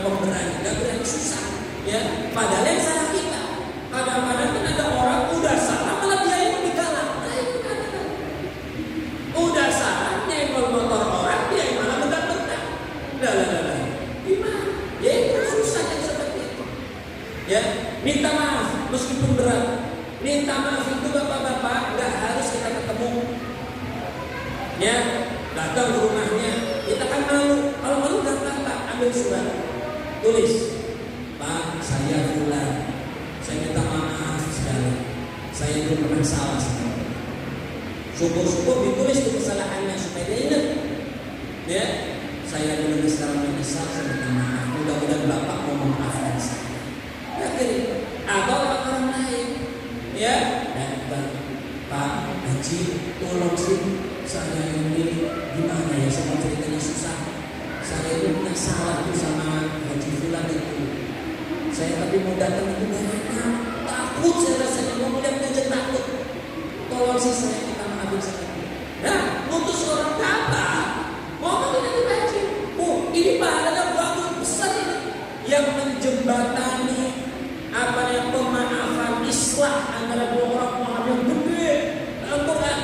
pemberani, enggak berani, susah. Ya, padahal yang salah kita. Kadang-kadang kan ada orang udah salah malah dia yang digalak. Nah, itu kan. Udah salah nyenggol motor orang, dia yang malah bentak-bentak. Lah. Gimana? Ya itu susah yang seperti itu. Ya, minta maaf meskipun berat. Minta maaf itu bapak-bapak nggak harus kita ketemu. Ya, datang ke rumahnya, kita kan malu. Kalau malu datang Pak, ambil surat, tulis, Pak, saya fulan. Saya minta maaf sekali. Saya belum pernah salah sama Bapak. Syukur-syukur ditulis itu kesalahannya supaya dia ingat. Ya, saya benar-benar sekarang menyesal, saya minta maaf. Mudah-mudahan Bapak mau memaafkan saya. Ya, jadi atau orang lain, ya, Pak Haji, tolong sih saya ini gimana ya, sama ceritanya susah. Saya itu punya salah tuh sama Haji Fulan itu. Saya tapi mau datang itu banyak, takut saya rasanya, mau melihat aja takut. Tolong sih saya minta maafin saya. Nah, putus orang kata, mau ngomongin Haji. Ini pahalanya bagus besar ini, yang menjembatani apa yang pemaafan islah antara dua orang yang gede. Al-Quran.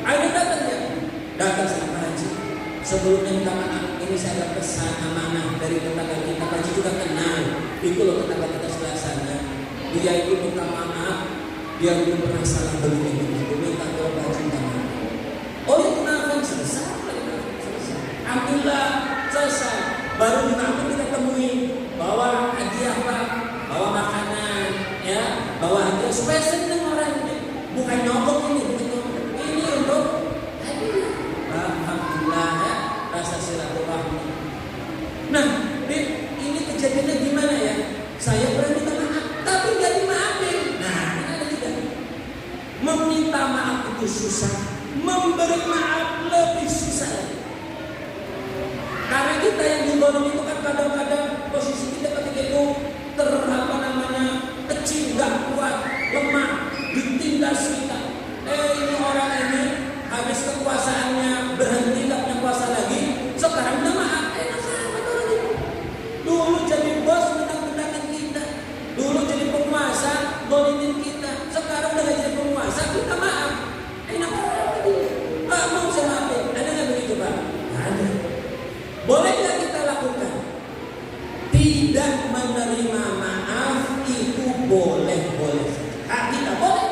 Ayo datang sama Haji. Sebelumnya minta maaf, ini saya ada pesan amanah dari tetangga kita. Haji juga kenal, itu loh tetangga kita sebelah sana. Dia itu minta maaf, dia belum pernah salah begini. Minta tolong Haji minta maaf. Oh itu maafkan selesai. Alhamdulillah selesai. Baru kita temui bawa hadiah Pak, bawa makanan, ya, bawa hadiah supaya seneng orangnya. Bukan nyogok ini untuk hadiah. Alhamdulillah ya, rasa silaturahmi. Nah, ini kejadiannya gimana ya? Saya pernah minta maaf, tapi nggak dimaafin. Nah, ini ada juga. Meminta maaf itu susah, memberi maaf lebih susah. Karena kita yang digolong itu kan kadang-kadang posisi kita ketika itu kecil, nggak kuat, lemah, ditindas kita. Ini orang ini habis kekuasaannya berhenti, nggak punya kuasa lagi. Sekarang minta maaf, enak sama orang itu. Dulu jadi bos menang-menangkan kita, dulu jadi penguasa dolimin kita. Sekarang udah gak jadi penguasa, minta maaf. Enak orang itu. Mau saya maafin, ada nggak begitu Pak? Ada. Boleh nggak kita lakukan? Tidak menerima maaf itu boleh. Kita boleh.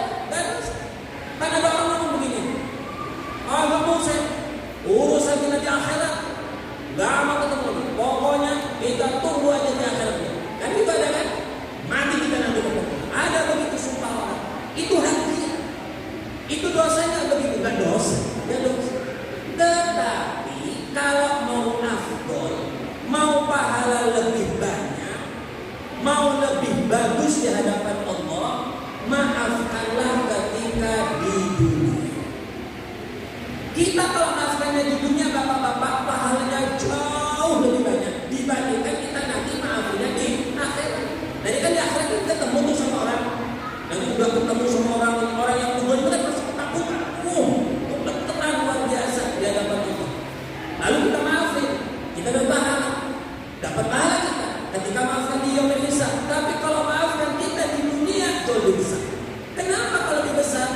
dapat pahala kita ketika maafkan di yaumil hisab. Tapi kalau maafkan kita di dunia jauh lebih besar. Kenapa kalau lebih besar?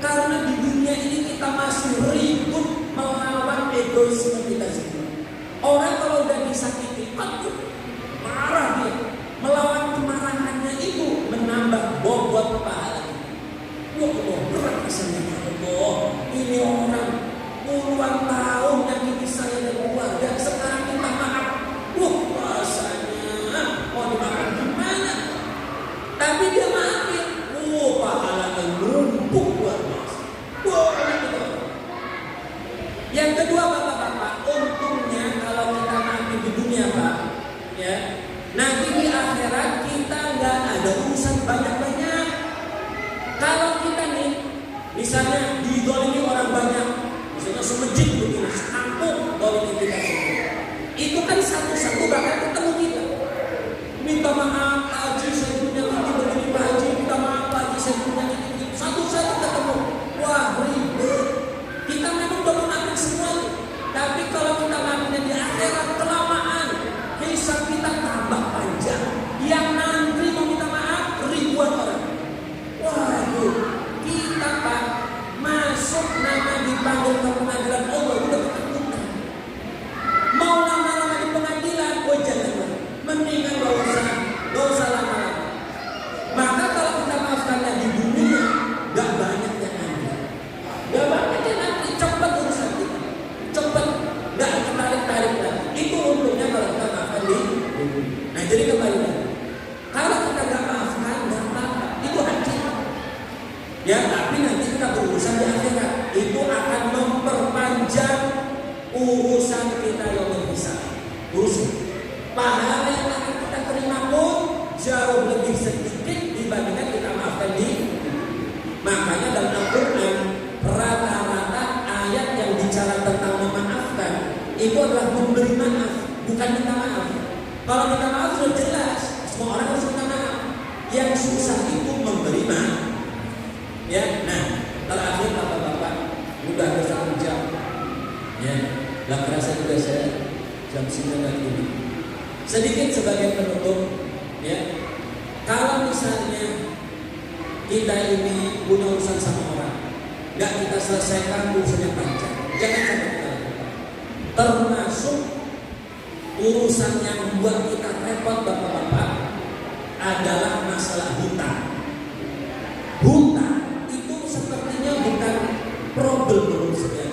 Karena di dunia ini kita masih ribut melawan egoisme kita sendiri. Orang kalau udah disakiti, aduh, marah dia. Melawan kemarahannya itu menambah bobot pahala. Ya Allah, berat rasanya. Ya Allah, ini orang puluhan tahun nyakiti saya dan keluarga, sekarang minta maaf. Rasanya mau dimaafkan gimana? Tapi dia maafin. Pahalanya numpuk luar biasa. Yang kedua, bapak-bapak, untungnya kalau kita mati di dunia, Pak, ya, nanti di akhirat kita nggak ada urusan banyak-banyak. Kalau kita nih, misalnya didolimi orang banyak, misalnya semejit begini, sekampung dolimi kita semua, itu kan satu-satu bakal ketemu kita. Minta maaf, Haji, saya punya begini, Pak Haji, minta maaf, Pak Haji, saya punya ini, satu-satu ketemu. Wah, ribet. Kita memang udah mengambil semua itu. Tapi kalau kita ngambilnya di akhirat kelamaan, hisab kita tambah panjang. Yang nanti mau minta maaf ribuan orang. Waduh, kita Pak masuk nama dipanggil ke pengadilan Allah udah ketakutan. Mau lama-lama di pengadilan, jangan. Mendingan gak usah lama-lama. Maka kalau kita maafkannya di dunia, gak banyak yang nanti. Gak banyak yang nanti, cepat urusan kita. Cepat, gak ketarik-tarik lagi. Itu untungnya kalau kita maafkan di dunia. Nah jadi kembali lagi. Kalau kita gak maafkan, gak apa-apa. Itu hak kita. Ya, tapi nanti kita berurusan di akhirat. Itu akan memperpanjang urusan kita yang berbisa. Urusan. Pahala yang akan kita terima pun jauh lebih sedikit dibandingkan kita maafkan di. Makanya dalam Al-Quran rata-rata ayat yang bicara tentang memaafkan itu adalah memberi maaf, bukan minta maaf. Kalau minta maaf sudah jelas, semua orang harus minta maaf. Yang susah itu memberi maaf. Ya, nah terakhir bapak-bapak, udah ada 1 jam. Ya, lah kerasa juga saya jam 9 lagi. Sedikit sebagai penutup, ya. Kalau misalnya kita ini punya urusan sama orang, nggak kita selesaikan urusannya panjang, jangan sampai kita lakukan. Termasuk urusan yang membuat kita repot, bapak-bapak, adalah masalah hutang. Hutang itu sepertinya bukan problem menurut saya.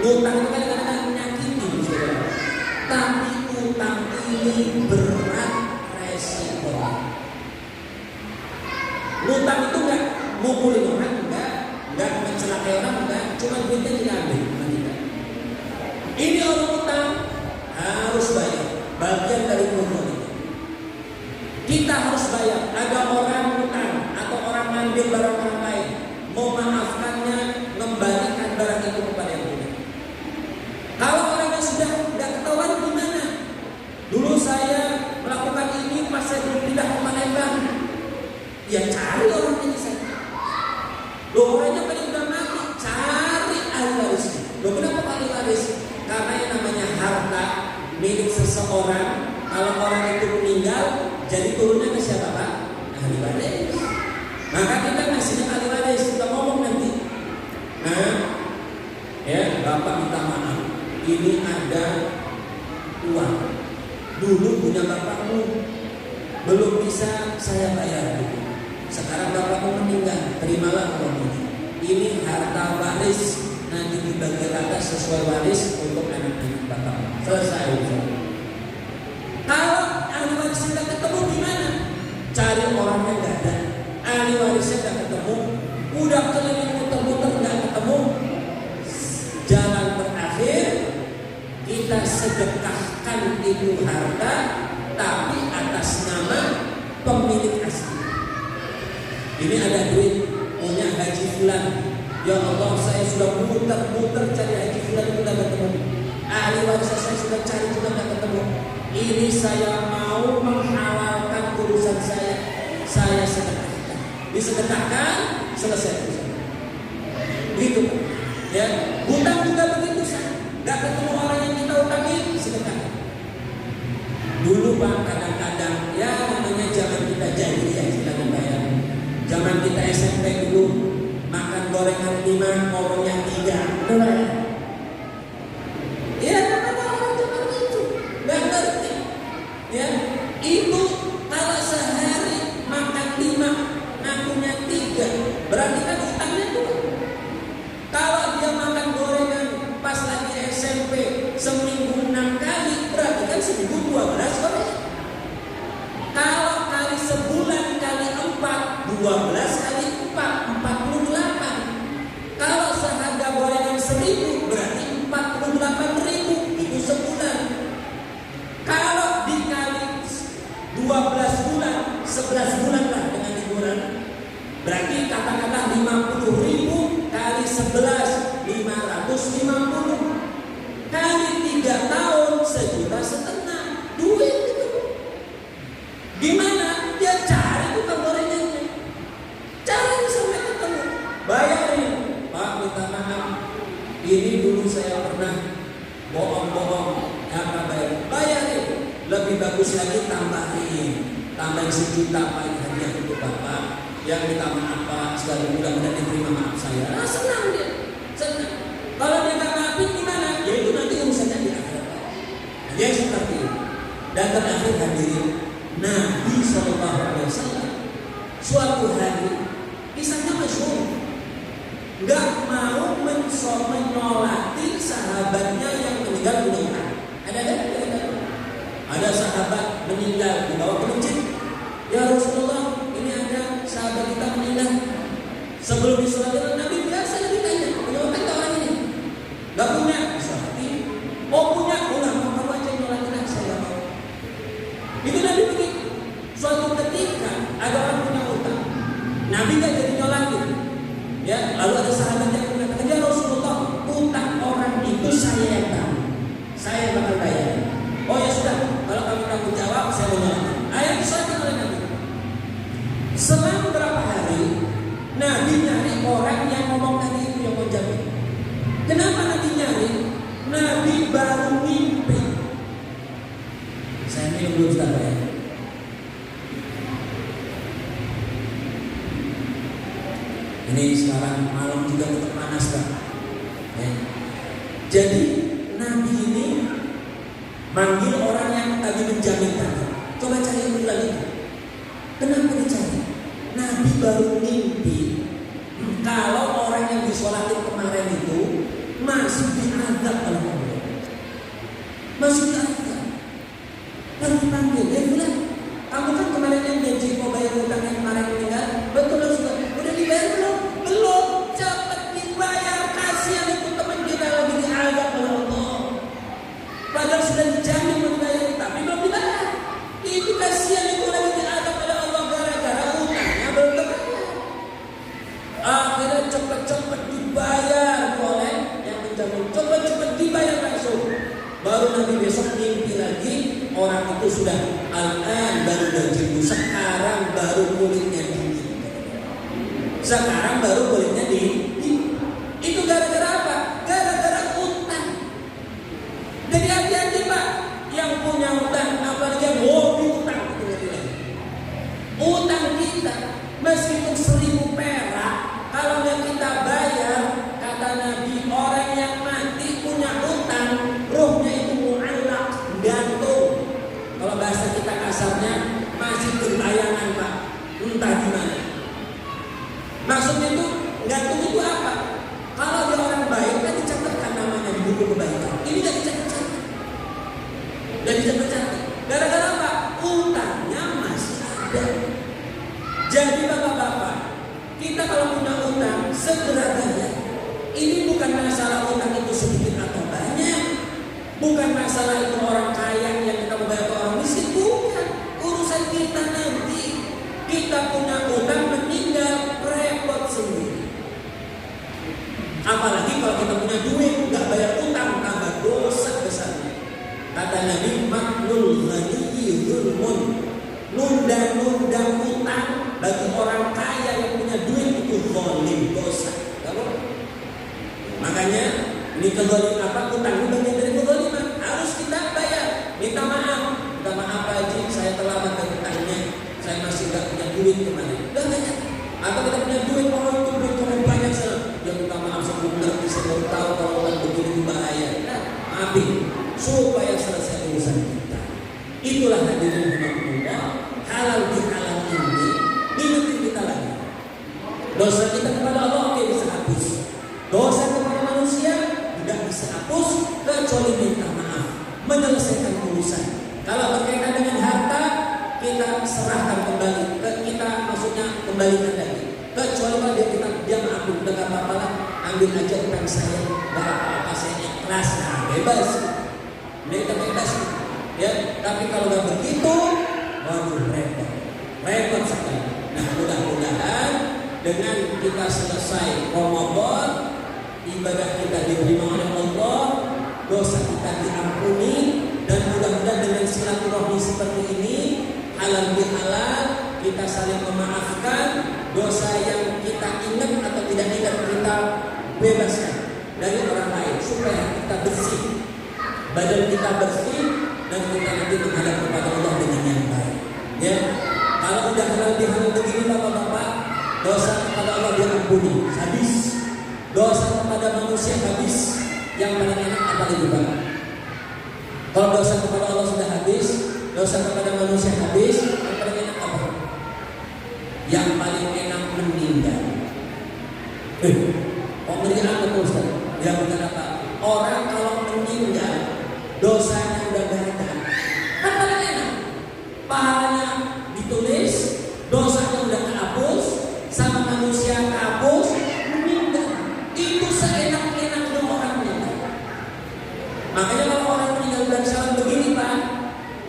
Hutang itu kadang-kadang menyakiti, saudara. Tapi utang ini berat resiko. Utang itu enggak mukulin orang, enggak mencelakai orang, enggak, cuma duitnya diambil sama kita. Ini orang utang harus bayar, bagian dari hukum itu. Kita harus bayar. Ada orang utang atau orang ngambil barang orang lain, mau maafkannya, mengembalikan barang itu kepada yang punya. Kalau orangnya sudah enggak ketahuan gimana? Dulu saya melakukan ini pas saya belum pindah ke Palembang. Ya cari orang ini saya. Loh orangnya pada udah mati, cari ahli waris. Loh kenapa ahli waris? Karena yang namanya harta milik seseorang, kalau orang itu meninggal, jadi turunnya ke siapa Pak? Ahli waris. Maka kita ngasihnya ahli waris, kita ngomong nanti. Nah, ya Bapak minta maaf. Ini ada uang. Dulu punya bapakmu, belum bisa saya bayar. Sekarang bapakmu meninggal, terimalah uang ini. Ini harta waris, nanti dibagi rata sesuai waris untuk anak-anak bapakmu. Selesai. Kalau ahli warisnya tidak ketemu gimana? Cari orangnya nggak ada. Ahli warisnya tidak ketemu, udah keliling muter-muter nggak ketemu. Jalan terakhir kita sedekahkan itu harta, tapi atas nama pemilik asli. Ini ada duit punya Haji Fulan. Ya Allah, saya sudah muter-muter cari Haji Fulan itu tidak ketemu. Ahli waris saya sudah cari juga tidak ketemu. Ini saya mau menghalalkan urusan saya sedekahkan. Disedekahkan, selesai urusan. Begitu, ya. Hutang juga begitu, nggak ketemu orang yang kita utangi, sedekahkan. nelayan. Ya, kata orang cuma itu, nggak ngerti. Ya, itu kalau sehari makan 5, ngakunya 3, berarti kan utangnya 2. Kalau dia makan gorengan pas lagi SMP seminggu 6 kali, berarti kan seminggu 12 gorengan. Kalau kali sebulan kali 4, 12 kali 4, 48. Kalau seharga gorengan 1.000, berarti 48.000, itu sebulan. Kalau dikali 12 bulan, 11 bulan lah dengan liburan, berarti katakanlah 50.000 kali 11, 550. Kali 3 tahun, 1,5 juta. Duit itu. Gimana? Dia cari tukang gorengannya. Cari sampai ketemu. Bayarin. Pak, minta maaf. Ini dulu saya pernah bohong-bohong. Apa bayar? Bayarin. Lebih bagus lagi tambahin 1 juta Pak, hadiah untuk Bapak. Yang minta maaf Pak, sekali mudah-mudahan diterima maaf saya. Nah, senang dia. Senang. Kalau dia nggak maafin gimana? Ya itu nanti urusannya di akhirat. Dia seperti itu. Dan terakhir hadirin, Nabi SAW suatu hari kisahnya masyhur, nggak mau menyolati sahabatnya yang meninggal dunia. Ada sahabat meninggal dibawa ke masjid. Ya Rasulullah, ini ada sahabat kita meninggal. Sebelum disolatin Nabi biasa ditanya, punya utang ke orang ini? Nggak punya, disolatin. Oh punya, mau kamu aja nyolatin saya mau. Itu Nabi begitu. Suatu ketika ada orang punya utang, Nabi nggak jadi nyolatin. Ya, lalu ada sahabat yang mengatakan, ya Rasulullah, utang orang itu saya yang tahu, saya yang bakal bayar. Oh ya sudah, kalau kamu tanggung jawab, saya mau nyolatin. Ayat disolatin oleh Nabi. Selang beberapa hari, Nabi nyari orang yang ngomong tadi itu yang mau jamin. Kenapa Nabi nyari? Nabi baru mimpi. Saya minum dulu sebentar ya. Ini sekarang malam juga tetap panas kan? Ya. Jadi Nabi ini manggil orang yang tadi menjamin tadi. Coba cari yang lagi. Kenapa dicari? Nabi baru mimpi kalau orang yang disolatin kemarin itu masih diazab oleh Allah. Masih diazab. Lalu dipanggil, dia bilang, kamu kan kemarin yang janji mau bayar utang yang kemarin meninggal, betul sudah. Udah dibayar belum? Belum. Cepat dibayar. Kasihan itu teman kita lagi diazab oleh Allah. Padahal sudah dijamin mau dibayar, tapi belum dibayar. Itu kasihan itu lagi diazab oleh Allah gara-gara utangnya belum terbayar. Akhirnya cepat-cepat dibayar oleh yang menjamin. Cepat-cepat dibayar langsung. Baru nanti besok mimpi lagi, orang itu sudah al-an baru berjemur. Sekarang baru kulitnya dingin. Sekarang baru kulitnya dingin. Itu gara-gara apa? Gara-gara utang. Jadi hati-hati Pak, yang punya utang, apalagi yang hobi utang. Utang kita meskipun 1.000 perak, kalau nggak kita bayar, kata Nabi, orang yang mati punya utang, ruhnya itu mu'allaq, gantung. Kalau bahasa kita kasarnya masih bertayangan Pak, entah di mana. Maksudnya itu gantung itu apa? Kalau dia orang baik kan dicatatkan namanya di buku kebaikan. Ini nggak dicatat. Dan dicatat. Gara-gara apa? Utangnya masih ada. Jadi bapak-bapak, kita kalau punya utang segera bayar. Ini bukan masalah utang itu sedikit atau banyak. Bukan masalah itu orang kaya yang kita mau bayar ke orang miskin. Bukan. Urusan kita nanti. Kita punya utang meninggal, repot sendiri. Apalagi kalau kita punya duit nggak bayar utang, tambah dosa besarnya. Kata Nabi, maknul ghaniyyi dzulmun. Nunda-nunda utang bagi orang kaya yang punya duit itu zalim, dosa. Makanya ini kezaliman apa? Utang itu bagian dari kezaliman. Harus kita bayar. Minta maaf Pak Haji, saya terlambat dari utangnya. Saya masih nggak punya duit kemarin. Udah banyak. Atau kita punya duit, itu duit banyak. Ya minta maaf sebelum ngerti, saya baru tahu kalau urusan kita. Itulah hadirin rahimakumullah, halal bihalal ini ingetin kita lagi. Dosa kita kepada Allah oke bisa hapus. Dosa kepada manusia tidak bisa hapus kecuali minta maaf, menyelesaikan urusan. Kalau berkaitan dengan harta, kita serahkan kembali, kita maksudnya kembalikan lagi. Kecuali kalau dia maafin, udah gak apa-apa lah, ambil aja utang saya, gak apa-apa, saya ikhlas, nah bebas. Mereka bebas, ya. Tapi kalau gak begitu, waduh repot sekali. Nah mudah-mudahan dengan kita selesai Ramadan, ibadah kita diterima oleh Allah, dosa kita diampuni, dan mudah-mudahan dengan silaturahmi seperti ini, halal bihalal, kita saling memaafkan, dosa yang kita ingat atau tidak ingat kita bebaskan dari orang lain supaya kita bersih, badan kita bersih, dan kita nanti menghadap kepada Allah dengan yang baik. Ya, kalau udah halal bihalal begini bapak-bapak, dosa kepada Allah diampuni, habis. Dosa kepada manusia habis. Yang paling enak apa lagi Pak? Kalau dosa kepada Allah sudah habis, dosa kepada manusia habis, yang paling enak apa? Yang paling enak meninggal. Kok meninggal apa tuh Ustaz? Ya benar apa? Orang kalau meninggal, dosanya udah gak ada, kan paling enak. Pahalanya ditulis, dosanya udah kehapus, sama manusia kehapus, meninggal. Itu seenak-enaknya orang meninggal. Makanya kalau orang meninggal dan salam begini Pak,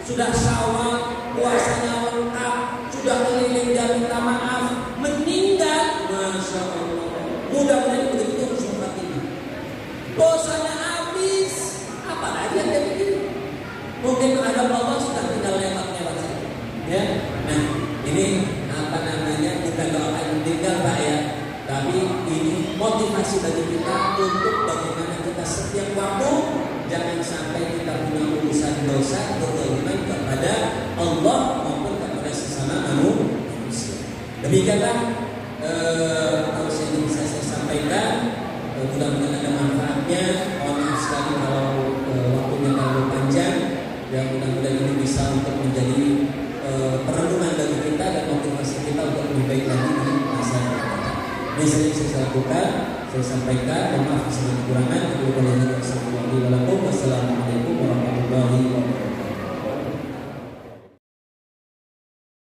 sudah syawal, puasanya lengkap, sudah keliling dan minta maaf, meninggal, Masya Allah. Mudah-mudahan begitu terus ini. Dosanya habis, apalagi yang dia bikin. Mungkin ada Allah sudah tinggal lewat-lewat saja. Ya, nah ini apa namanya, kita doakan meninggal Pak ya. Tapi ini motivasi bagi kita untuk bagaimana kita setiap waktu jangan sampai kita punya urusan dosa berhubungan kepada Allah maupun kepada sesama manusia. Demikianlah harusnya yang bisa saya sampaikan. Mudah-mudahan ada manfaatnya. Mohon maaf sekali kalau waktunya terlalu panjang. Ya mudah-mudahan ini bisa untuk menjadi perenungan bagi kita dan motivasi kita untuk lebih baik lagi di masa yang akan datang. Ini saya lakukan, saya sampaikan. Mohon maaf kesalahan kekurangan. Wassalamualaikum warahmatullahi wabarakatuh.